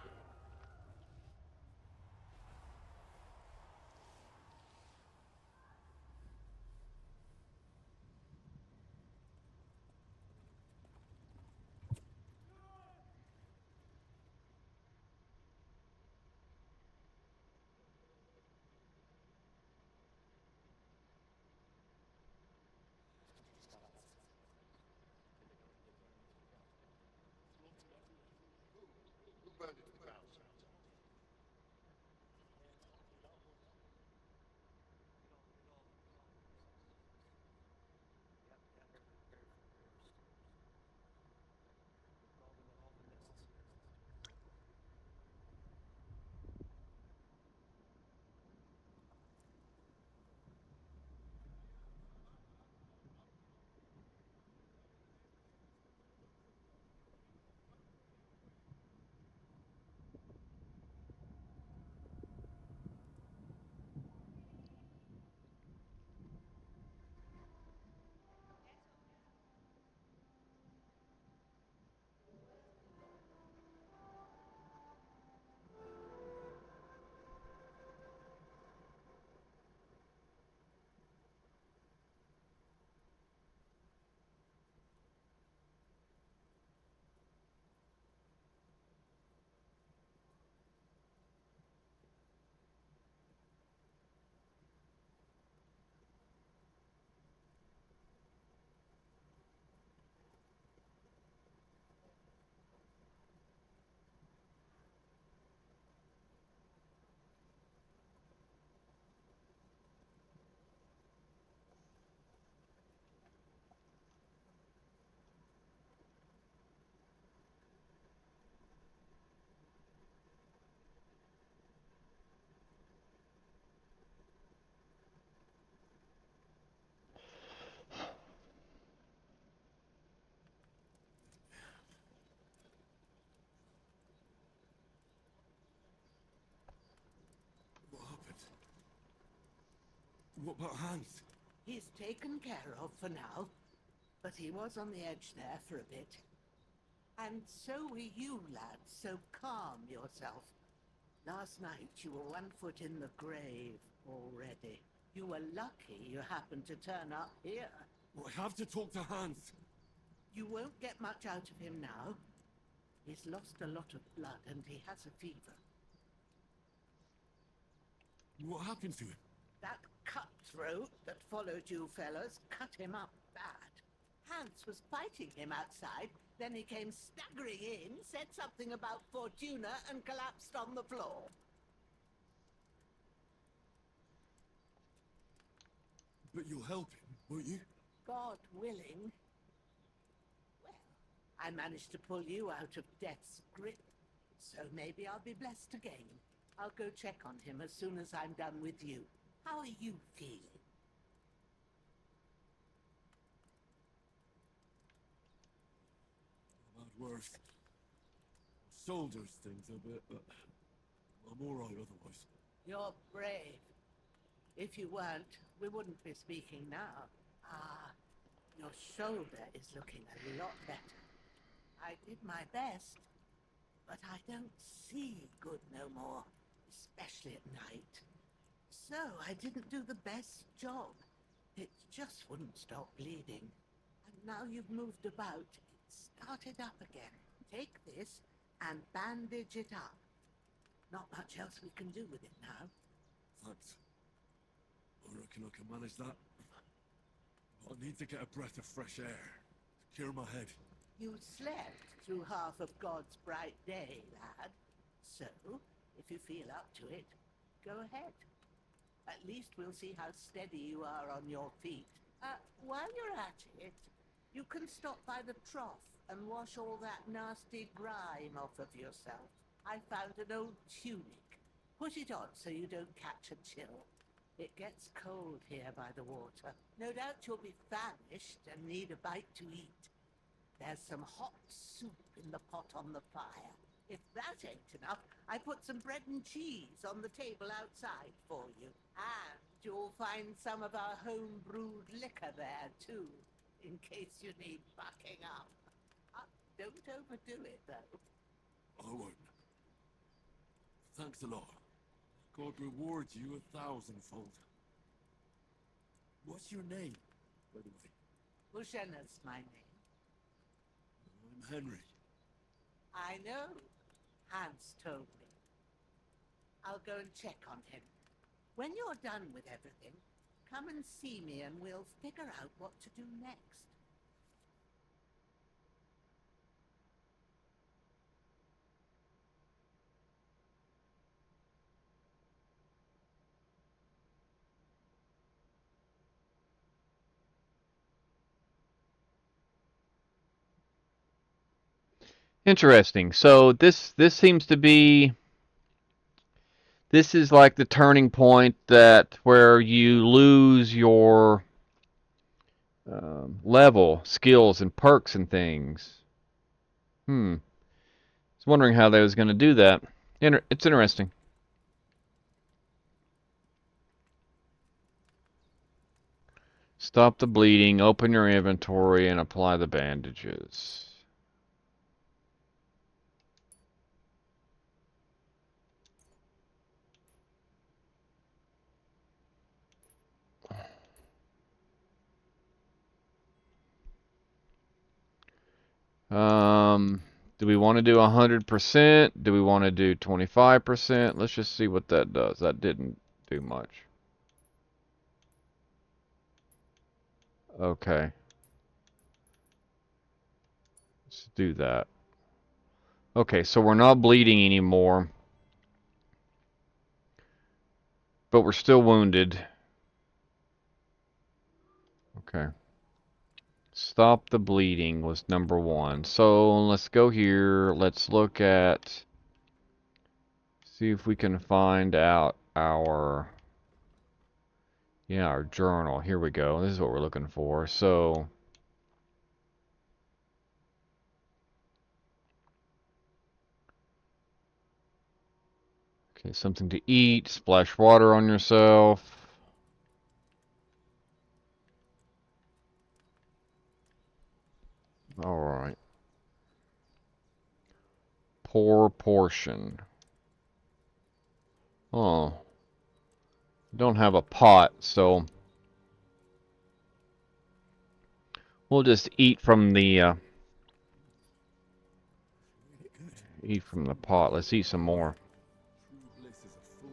What happened? What about Hans? He's taken care of for now, but he was on the edge there for a bit. And so were you, lad, so calm yourself. Last night you were 1 foot in the grave already. You were lucky you happened to turn up here. Well, I have to talk to Hans. You won't get much out of him now. He's lost a lot of blood and he has a fever. What happened to him? That cutthroat that followed you fellas cut him up bad. Hans was fighting him outside, then he came staggering in, said something about Fortuna and collapsed on the floor. But you'll help him, won't you? God willing. Well, I managed to pull you out of death's grip, so maybe I'll be blessed again. I'll go check on him as soon as I'm done with you. How are you feeling? I've had worse. Shoulders things a bit, but I'm alright otherwise. You're brave. If you weren't, we wouldn't be speaking now. Ah, your shoulder is looking a lot better. I did my best, but I don't see good no more, especially at night. So I didn't do the best job. It just wouldn't stop bleeding. And now you've moved about, it started up again. Take this and bandage it up. Not much else we can do with it now. Thanks. I reckon I can manage that. But I need to get a breath of fresh air to cure my head. You slept through half of God's bright day, lad. So, if you feel up to it, go ahead. At least we'll see how steady you are on your feet. While you're at it, you can stop by the trough and wash all that nasty grime off of yourself. I found an old tunic. Put it on so you don't catch a chill. It gets cold here by the water. No doubt you'll be famished and need a bite to eat. There's some hot soup in the pot on the fire. If that ain't enough, I put some bread and cheese on the table outside for you. And you'll find some of our home-brewed liquor there, too, in case you need bucking up. Don't overdo it, though. I won't. Thanks a lot. God reward you 1,000-fold. What's your name, by the way? Ushena's my name. I'm Henry. I know. Hans told me. I'll go and check on him. When you're done with everything, come and see me and we'll figure out what to do next. Interesting. So this seems to be, this is like the turning point that where you lose your level, skills, and perks and things. I was wondering how they was going to do that. It's interesting. Stop the bleeding, open your inventory, and apply the bandages. Do we want to do 100%? Do we want to do 25%? Let's just see what that does. That didn't do much. Okay. Let's do that. Okay, so we're not bleeding anymore. But we're still wounded. Okay. Stop the bleeding was number 1. So let's go here. Let's look at, see if we can find out our, yeah, our journal. Here we go. This is what we're looking for. So, okay, something to eat. Splash water on yourself. All right. Poor portion. Oh. Don't have a pot, so we'll just eat from the pot. Let's eat some more. True bliss is a full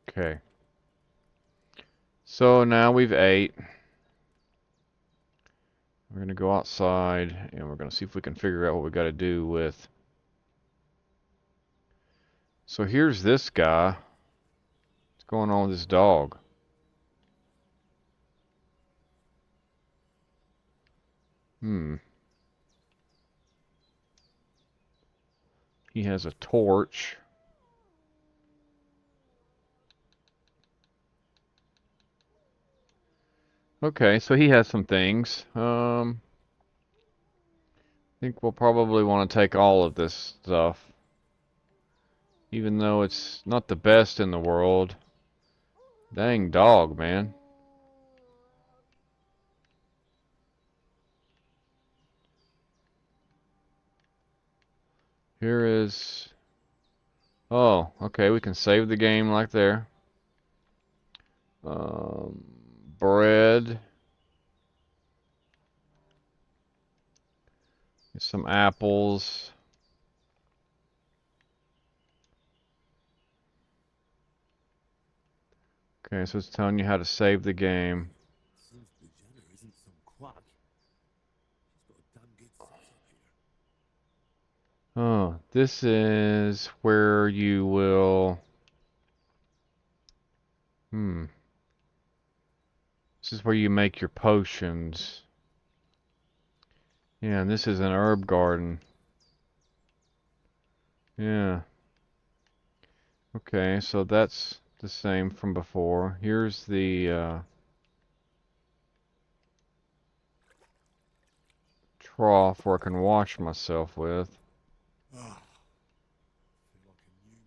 belly. Okay. So now we've ate. We're going to go outside and we're going to see if we can figure out what we got to do with. So here's this guy. What's going on with this dog? He has a torch. Okay, so he has some things. I think we'll probably want to take all of this stuff. Even though it's not the best in the world. Dang dog, man. Here is... Oh, okay, we can save the game like there. Bread. Some apples. Okay, so it's telling you how to save the game. Since the janitor isn't some quack, she's got a damn good setup here. Oh, this is where you will... This is where you make your potions. Yeah, and this is an herb garden. Yeah. Okay, so that's the same from before. Here's the trough where I can wash myself with. Ah, feel like a new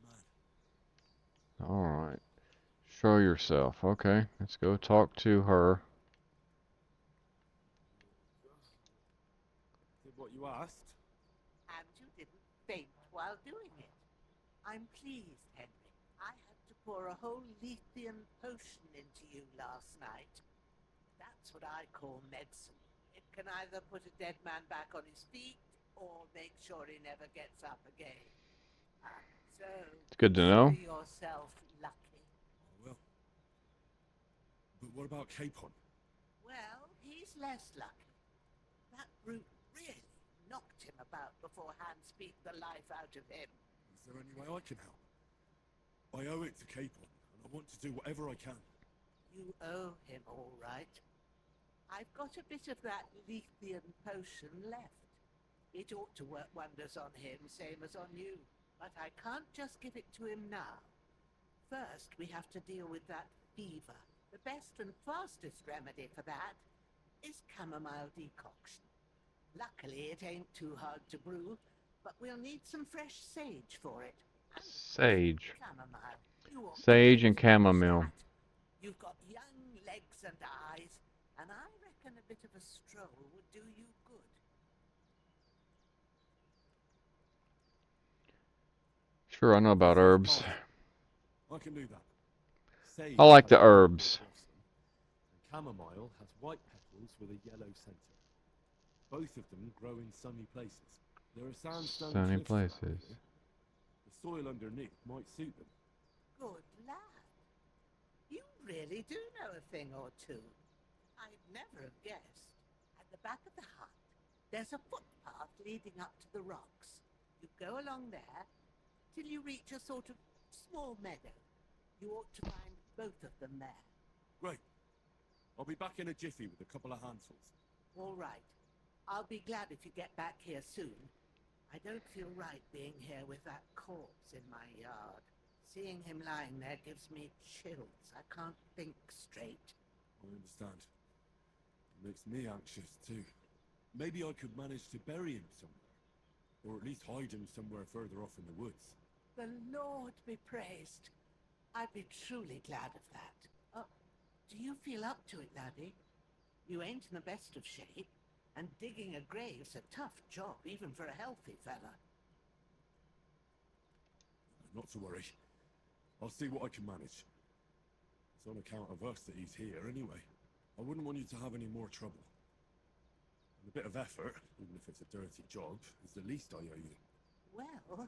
man. Alright. Show yourself. Okay, let's go talk to her. Did what you asked? And you didn't faint while doing it. I'm pleased, Henry. I had to pour a whole Lethean potion into you last night. That's what I call medicine. It can either put a dead man back on his feet or make sure he never gets up again. So, It's good to consider know. yourself lucky. I will. But what about Capon? Well, he's less lucky. That brute really knocked him about before Hans beat the life out of him. Is there any way I can help? I owe it to Capon, and I want to do whatever I can. You owe him, all right. I've got a bit of that Lethean potion left. It ought to work wonders on him, same as on you. But I can't just give it to him now. First, we have to deal with that fever. The best and fastest remedy for that is chamomile decoction. Luckily, it ain't too hard to brew, but we'll need some fresh sage for it. And Sage. chamomile. You ought to Sage really and relish chamomile. that. You've got young legs and eyes, and I reckon a bit of a stroll would do you good. Sure, I know about herbs. Fine. I can do that. Sage I like has the a purple herbs. blossom, and chamomile has white petals with a yellow center. Both of them grow in sunny places. There are sandstone Sunny cliffs around places. here. The soil underneath might suit them. Good lad. You really do know a thing or two. I'd never have guessed. At the back of the hut, there's a footpath leading up to the rocks. You go along there till you reach a sort of small meadow. You ought to find both of them there. Great. I'll be back in a jiffy with a couple of handfuls. All right. I'll be glad if you get back here soon. I don't feel right being here with that corpse in my yard. Seeing him lying there gives me chills. I can't think straight. I understand. It makes me anxious too. Maybe I could manage to bury him somewhere. Or at least hide him somewhere further off in the woods. The Lord be praised. I'd be truly glad of that. Do you feel up to it, laddie? You ain't in the best of shape, and digging a grave's a tough job, even for a healthy fella. Not to worry. I'll see what I can manage. It's on account of us that he's here anyway. I wouldn't want you to have any more trouble. And a bit of effort, even if it's a dirty job, is the least I owe you. Well,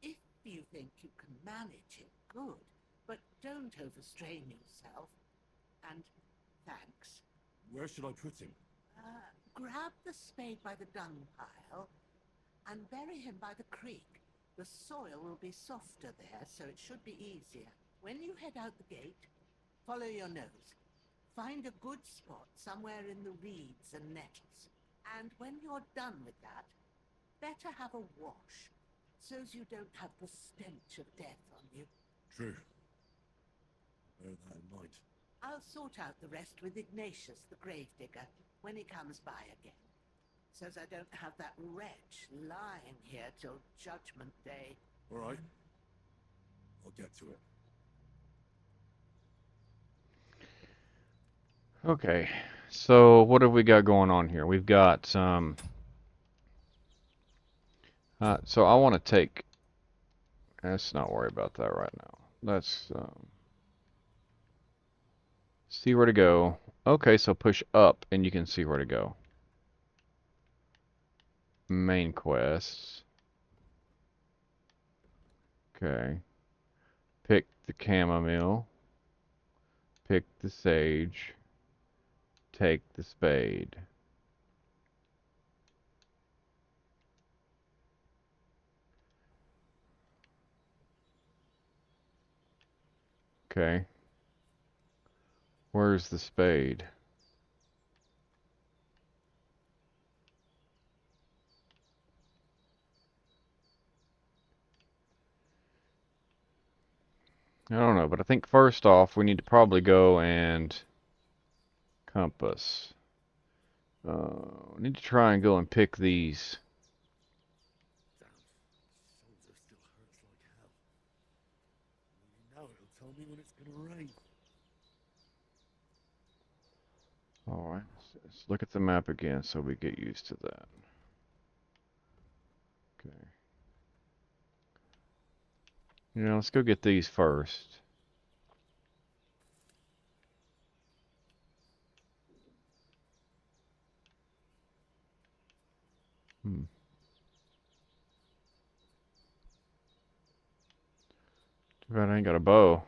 if you think you can manage it, good. But don't overstrain yourself. And thanks. Where should I put him? Grab the spade by the dung pile and bury him by the creek. The soil will be softer there, so it should be easier. When you head out the gate, follow your nose. Find a good spot somewhere in the reeds and nettles. And when you're done with that, better have a wash, so's you don't have the stench of death on you. True. Bear that in mind. I'll sort out the rest with Ignatius, the gravedigger, when he comes by again. So's I don't have that wretch lying here till Judgment Day. All right. I'll get to it. Okay, so what have we got going on here? We've got so I want to take. Let's not worry about that right now. Let's see where to go. Okay, so push up and you can see where to go. Main quests. Okay. Pick the chamomile. Pick the sage. Take the spade. Okay. Where's the spade? I don't know, but I think first off we need to probably go and compass. We need to try and go and pick these. Shoulder still hurts like hell. Now it'll tell me when it's gonna rain. Alright, let's look at the map again so we get used to that. Okay. Let's go get these first. Hmm. Too bad I ain't got a bow.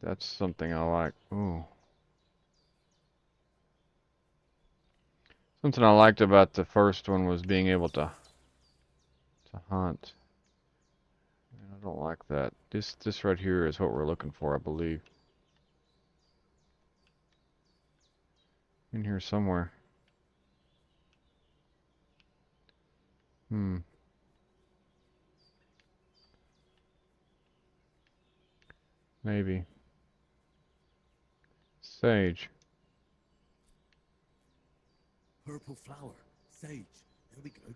That's something I like. Ooh. Something I liked about the first one was being able to hunt. I don't like that. This right here is what we're looking for, I believe. In here somewhere. Hmm. Maybe. Sage. Purple flower. Sage. There we go.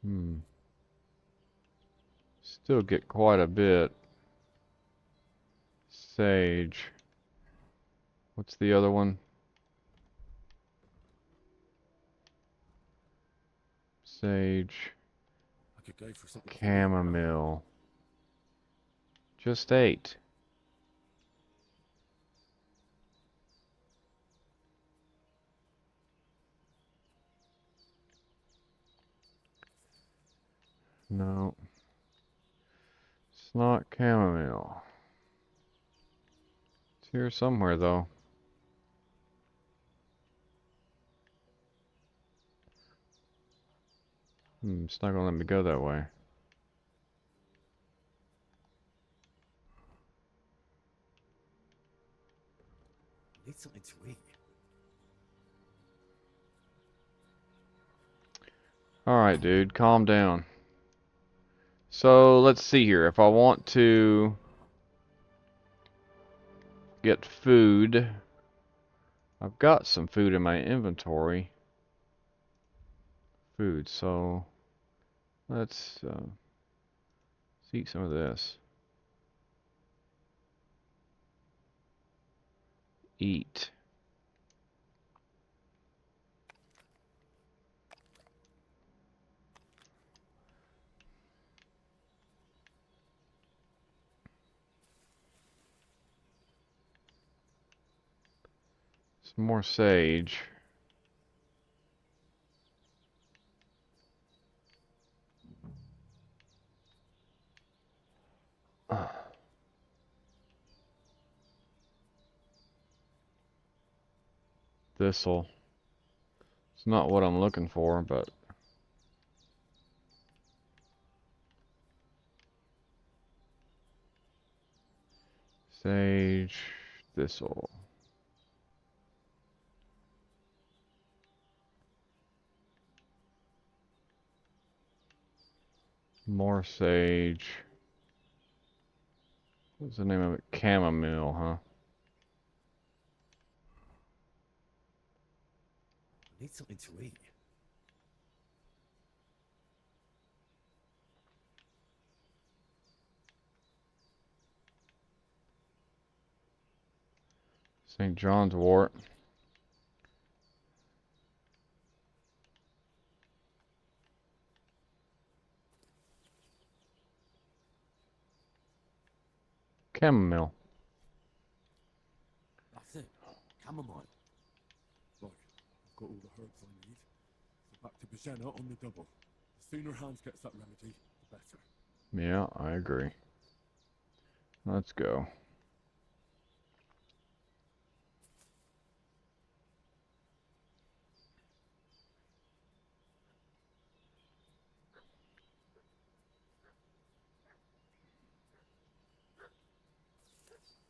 Hmm. Still get quite a bit. Sage. What's the other one? Sage. I could go for something. Chamomile. Just 8. No. It's not chamomile. It's here somewhere, though. It's not gonna let me go that way. Need something to eat. Alright, dude, calm down. So, let's see here. If I want to get food, I've got some food in my inventory. Food, so let's eat some of this. Eat. Some more sage. This'll. It's not what I'm looking for, but sage, this'll. More sage. What's the name of it? Chamomile, huh? Need something to eat. St. John's wort. Chamomile. That's it. Chamomile. Right. I've got all the herbs I need. So back to Bajena on the double. The sooner Hans gets that remedy, the better. Yeah, I agree. Let's go.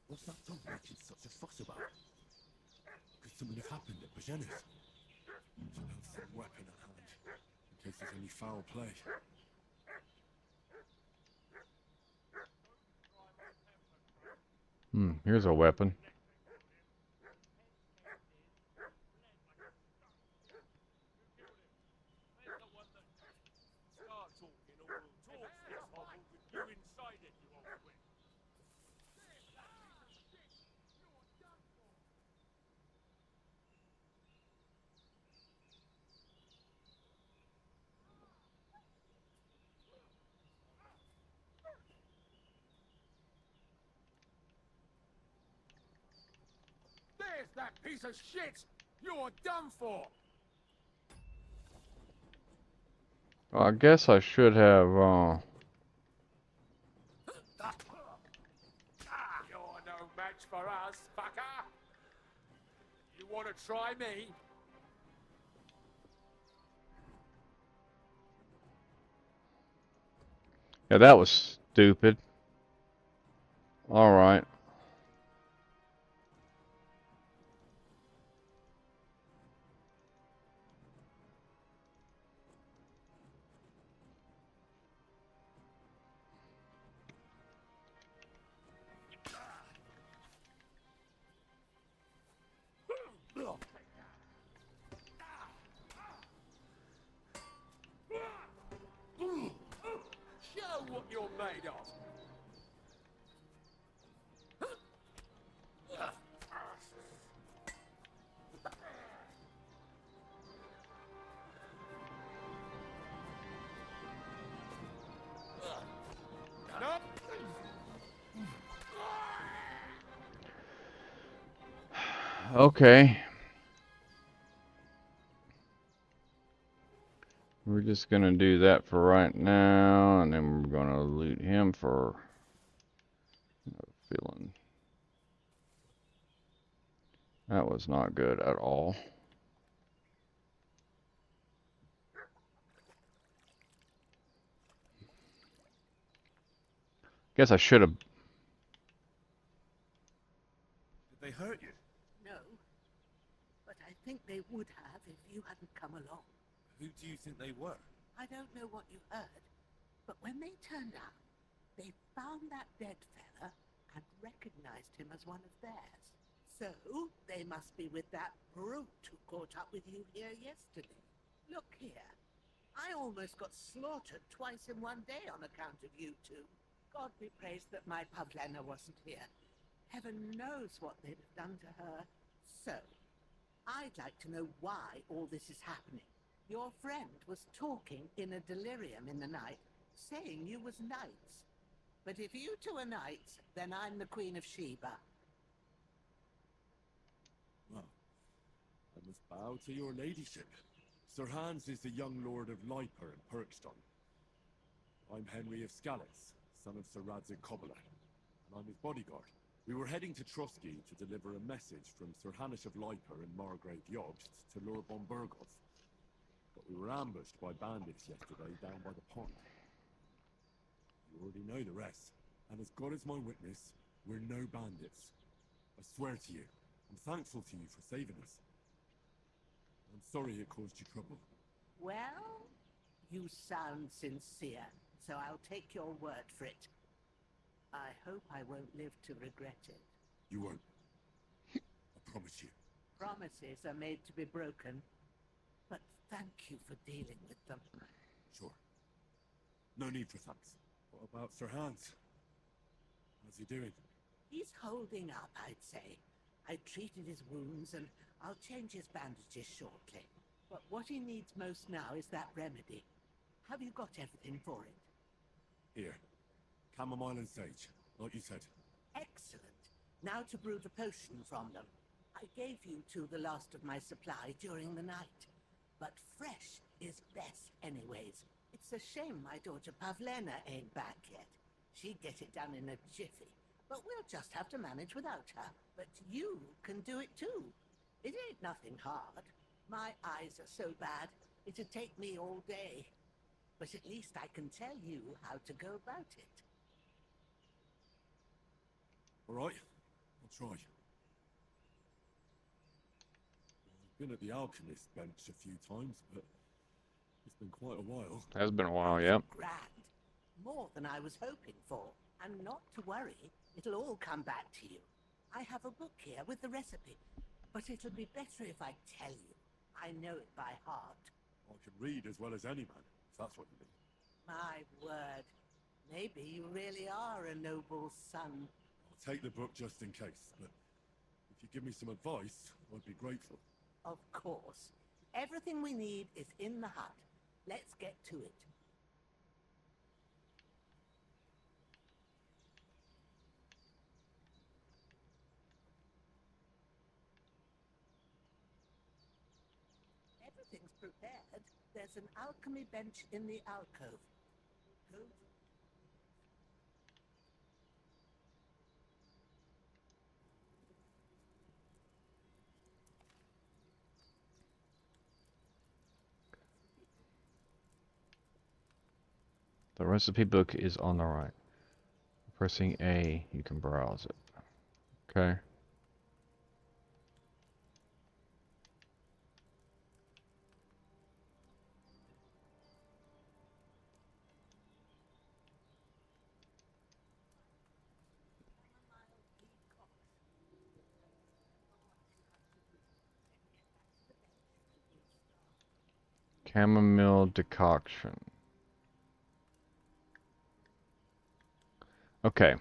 What's that dog making such a fuss about? Could something have happened at Bajena's? Should have some weapon at hand, in case there's any foul play. Here's a weapon. Start talking or we'll torch this hovel with you inside it, you old witch. There's that piece of shit! You're done for! Well, I guess I should have, You're no match for us, fucker! You want to try me? yeah, that was stupid. Alright. Show what you're made of! No! Okay. We're just gonna do that for right now, and then we're gonna loot him for feeling. That was not good at all. Guess I should have. Did they hurt you? No. But I think they would have if you hadn't come along. Who do you think they were? I don't know what you heard, but when they turned up, they found that dead fella and recognized him as one of theirs. So, they must be with that brute who caught up with you here yesterday. Look here. I almost got slaughtered twice in one day on account of you two. God be praised that my Pavlena wasn't here. Heaven knows what they'd have done to her. So, I'd like to know why all this is happening. Your friend was talking in a delirium in the night, saying you was knights. But if you two are knights, then I'm the Queen of Sheba. Well, I must bow to your ladyship. Sir Hans is the young lord of Leiper and Perkston. I'm Henry of Scallis, son of Sir Radzig Kobyla, and I'm his bodyguard. We were heading to Trusky to deliver a message from Sir Hanish of Leiper and Margrave Jobst to Lord von Burgos. But we were ambushed by bandits yesterday down by the pond. You already know the rest, and as God is my witness, we're no bandits. I swear to you, I'm thankful to you for saving us. I'm sorry it caused you trouble. Well, you sound sincere, so I'll take your word for it. I hope I won't live to regret it. You won't. I promise you. Promises are made to be broken, but thank you for dealing with them. Sure. No need for thanks. What about Sir Hans? How's he doing? He's holding up, I'd say. I treated his wounds, and I'll change his bandages shortly. But what he needs most now is that remedy. Have you got everything for it? Here. Chamomile and sage, like you said. Excellent. Now to brew the potion from them. I gave you two the last of my supply during the night. But fresh is best anyways. It's a shame my daughter Pavlena ain't back yet. She'd get it done in a jiffy. But we'll just have to manage without her. But you can do it too. It ain't nothing hard. My eyes are so bad, it'd take me all day. But at least I can tell you how to go about it. All right, I'll try. I've been at the alchemist's bench a few times, but It's been quite a while. Has been a while, That's yep. grand. More than I was hoping for. And not to worry, it'll all come back to you. I have a book here with the recipe, but it'll be better if I tell you. I know it by heart. I can read as well as any man, if that's what you mean. My word. Maybe you really are a noble son. I'll take the book just in case, but if you give me some advice, I'd be grateful. Of course. Everything we need is in the hut. Let's get to it. Everything's prepared. There's an alchemy bench in the alcove. Go. The recipe book is on the right. Pressing A, you can browse it. Okay. Chamomile decoction. Okay.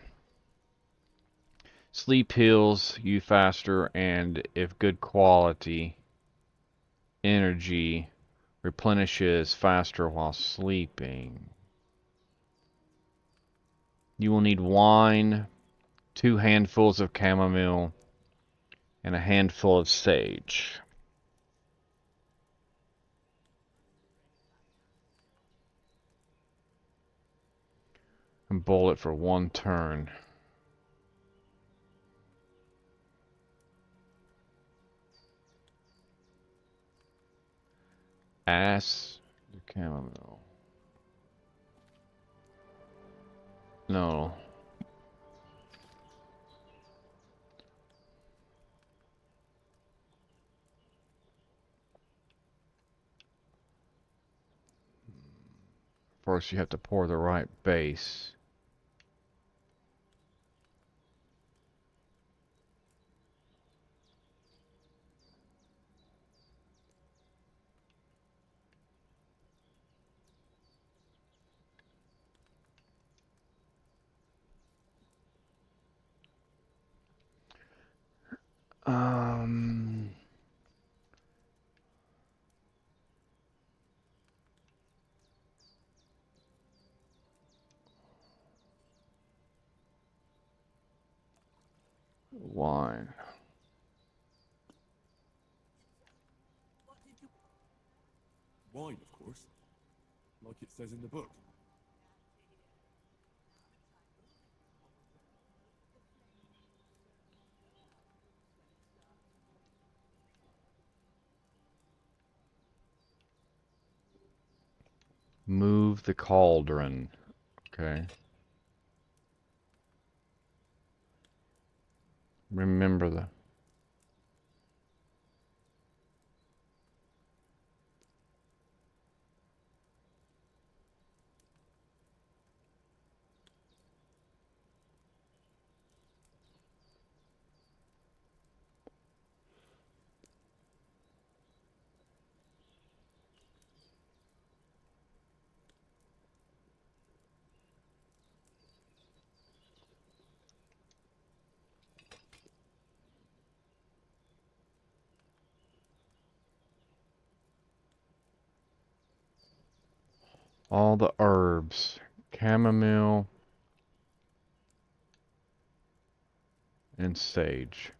Sleep heals you faster, and if good quality, energy replenishes faster while sleeping. You will need wine, 2 handfuls of chamomile, and a handful of sage. And boil it for 1 turn. Ass the chamomile. No. First you have to pour the right base. Um, Wine. Wine, of course. Like it says in the book. Move the cauldron. Okay. Remember the... all the herbs. Chamomile and sage.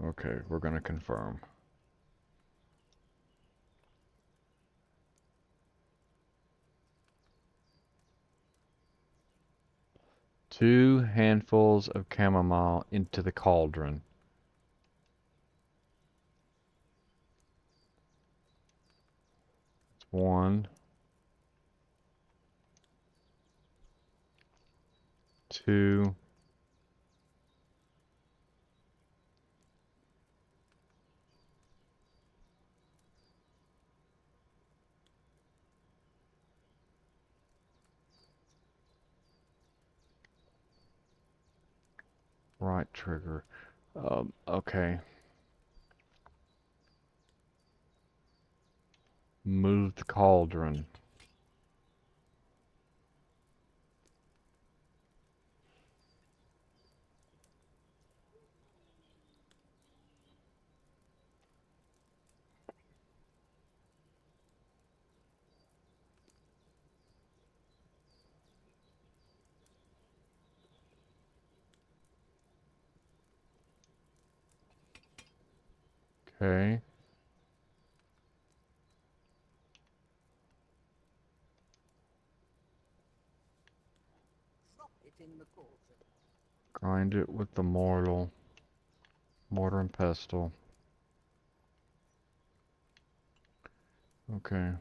Okay, we're going to confirm. Two handfuls of chamomile into the cauldron. That's 1, 2, Right trigger. Okay. Move the cauldron. Okay. Drop it in the cauldron. Grind it with the mortar and pestle. Okay.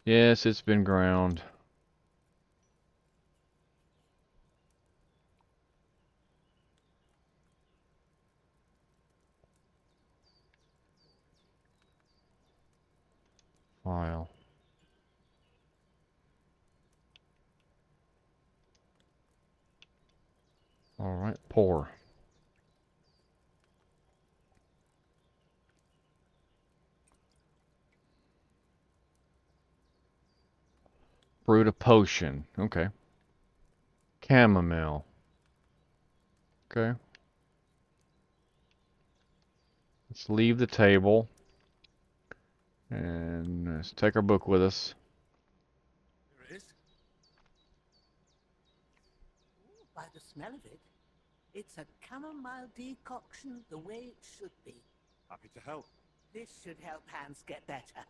Yes, it's been ground. File. Alright, pour. Brewed a potion. Okay. Chamomile. Okay. Let's leave the table. And let's take our book with us. Here it is. Ooh, by the smell of it, it's a chamomile decoction the way it should be. Happy to help. This should help Hans get better.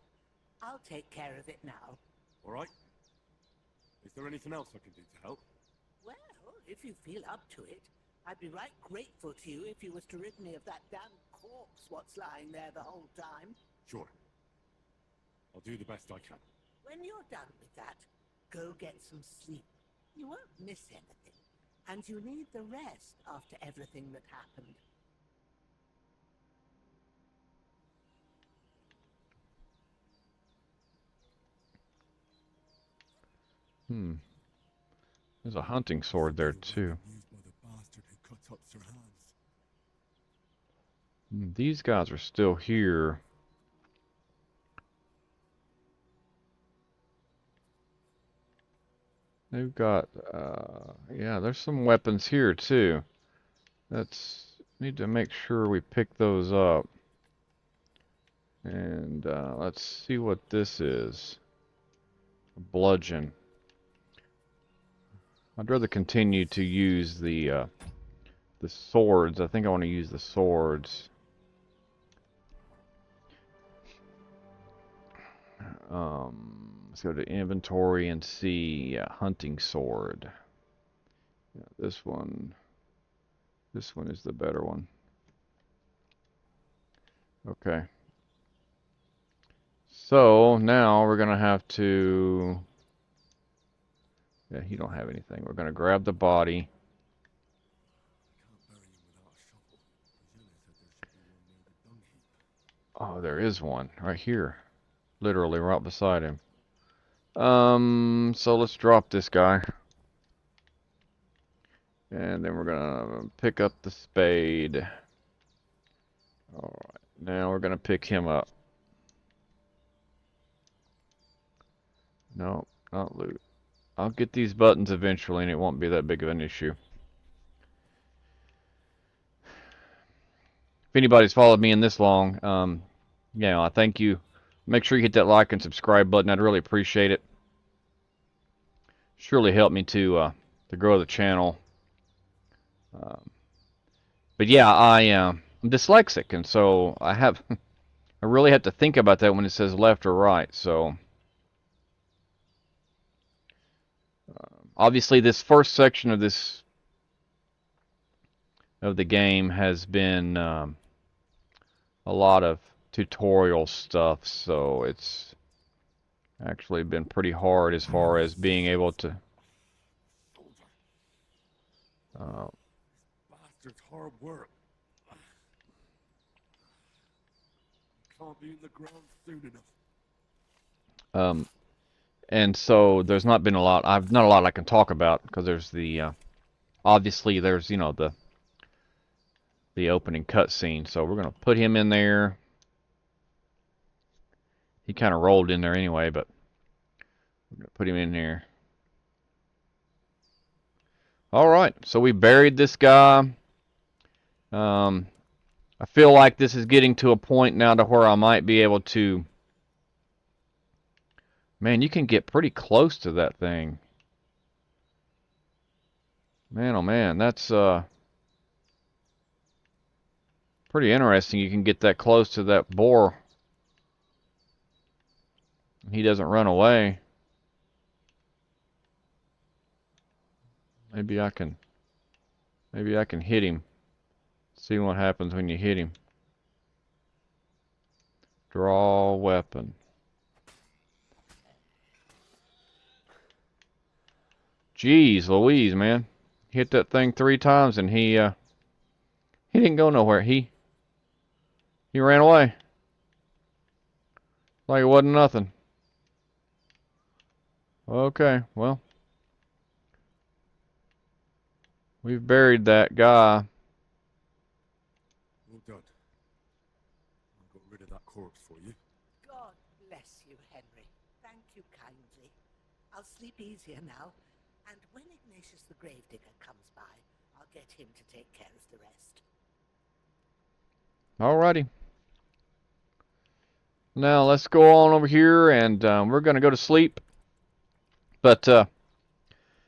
I'll take care of it now. All right. Is there anything else I can do to help? Well, if you feel up to it, I'd be right grateful to you if you was to rid me of that damn corpse what's lying there the whole time. Sure. I'll do the best I can. When you're done with that, go get some sleep. You won't miss anything, and you need the rest after everything that happened. There's a hunting sword there too. Used by the bastard who cut up Sir Hans. These guys are still here. They've got, yeah, there's some weapons here too. Need to make sure we pick those up. And let's see what this is. A bludgeon. I'd rather continue to use the swords. I think I want to use the swords. Let's go to inventory and see hunting sword. Yeah, this one is the better one. Okay. So now we're gonna have to. Yeah, he don't have anything. We're gonna grab the body. Oh, there is one right here, literally right beside him. So let's drop this guy. And then we're gonna pick up the spade. Alright, now we're gonna pick him up. No, not loot. I'll get these buttons eventually and it won't be that big of an issue. If anybody's followed me in this long, yeah, I thank you. Make sure you hit that like and subscribe button. I'd really appreciate it. Surely help me to grow the channel. But yeah, I'm dyslexic, and so I really have to think about that when it says left or right. So obviously, this first section of the game has been a lot of tutorial stuff, so it's actually been pretty hard as far as being able to. Bastard's hard work. Can't be in the ground soon enough. And so there's not been a lot. Not a lot I can talk about because there's the obviously there's the opening cutscene. So we're gonna put him in there. He kind of rolled in there anyway, but we're gonna put him in there. All right, so we buried this guy. I feel like this is getting to a point now to where I might be able to. Man, you can get pretty close to that thing. Man, oh man, that's pretty interesting. You can get that close to that boar. He doesn't run away. Maybe I can hit him. See what happens when you hit him. Draw weapon. Jeez Louise, man. Hit that thing 3 times and he didn't go nowhere. He ran away. Like it wasn't nothing. Okay, well. We've buried that guy. Well done. I got rid of that corpse for you. God bless you, Henry. Thank you kindly. I'll sleep easier now, and when Ignatius the Gravedigger comes by, I'll get him to take care of the rest. Alrighty. Now let's go on over here and we're going to go to sleep. But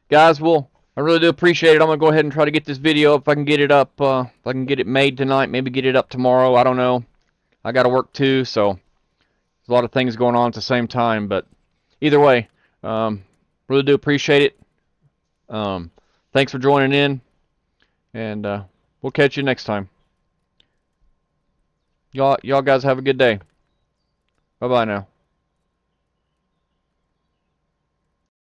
guys, I really do appreciate it. I'm going to go ahead and try to get this video if I can get it up. If I can get it made tonight, maybe get it up tomorrow. I don't know. I got to work too, so there's a lot of things going on at the same time. But either way, really do appreciate it. Thanks for joining in, and we'll catch you next time. Y'all guys have a good day. Bye-bye now.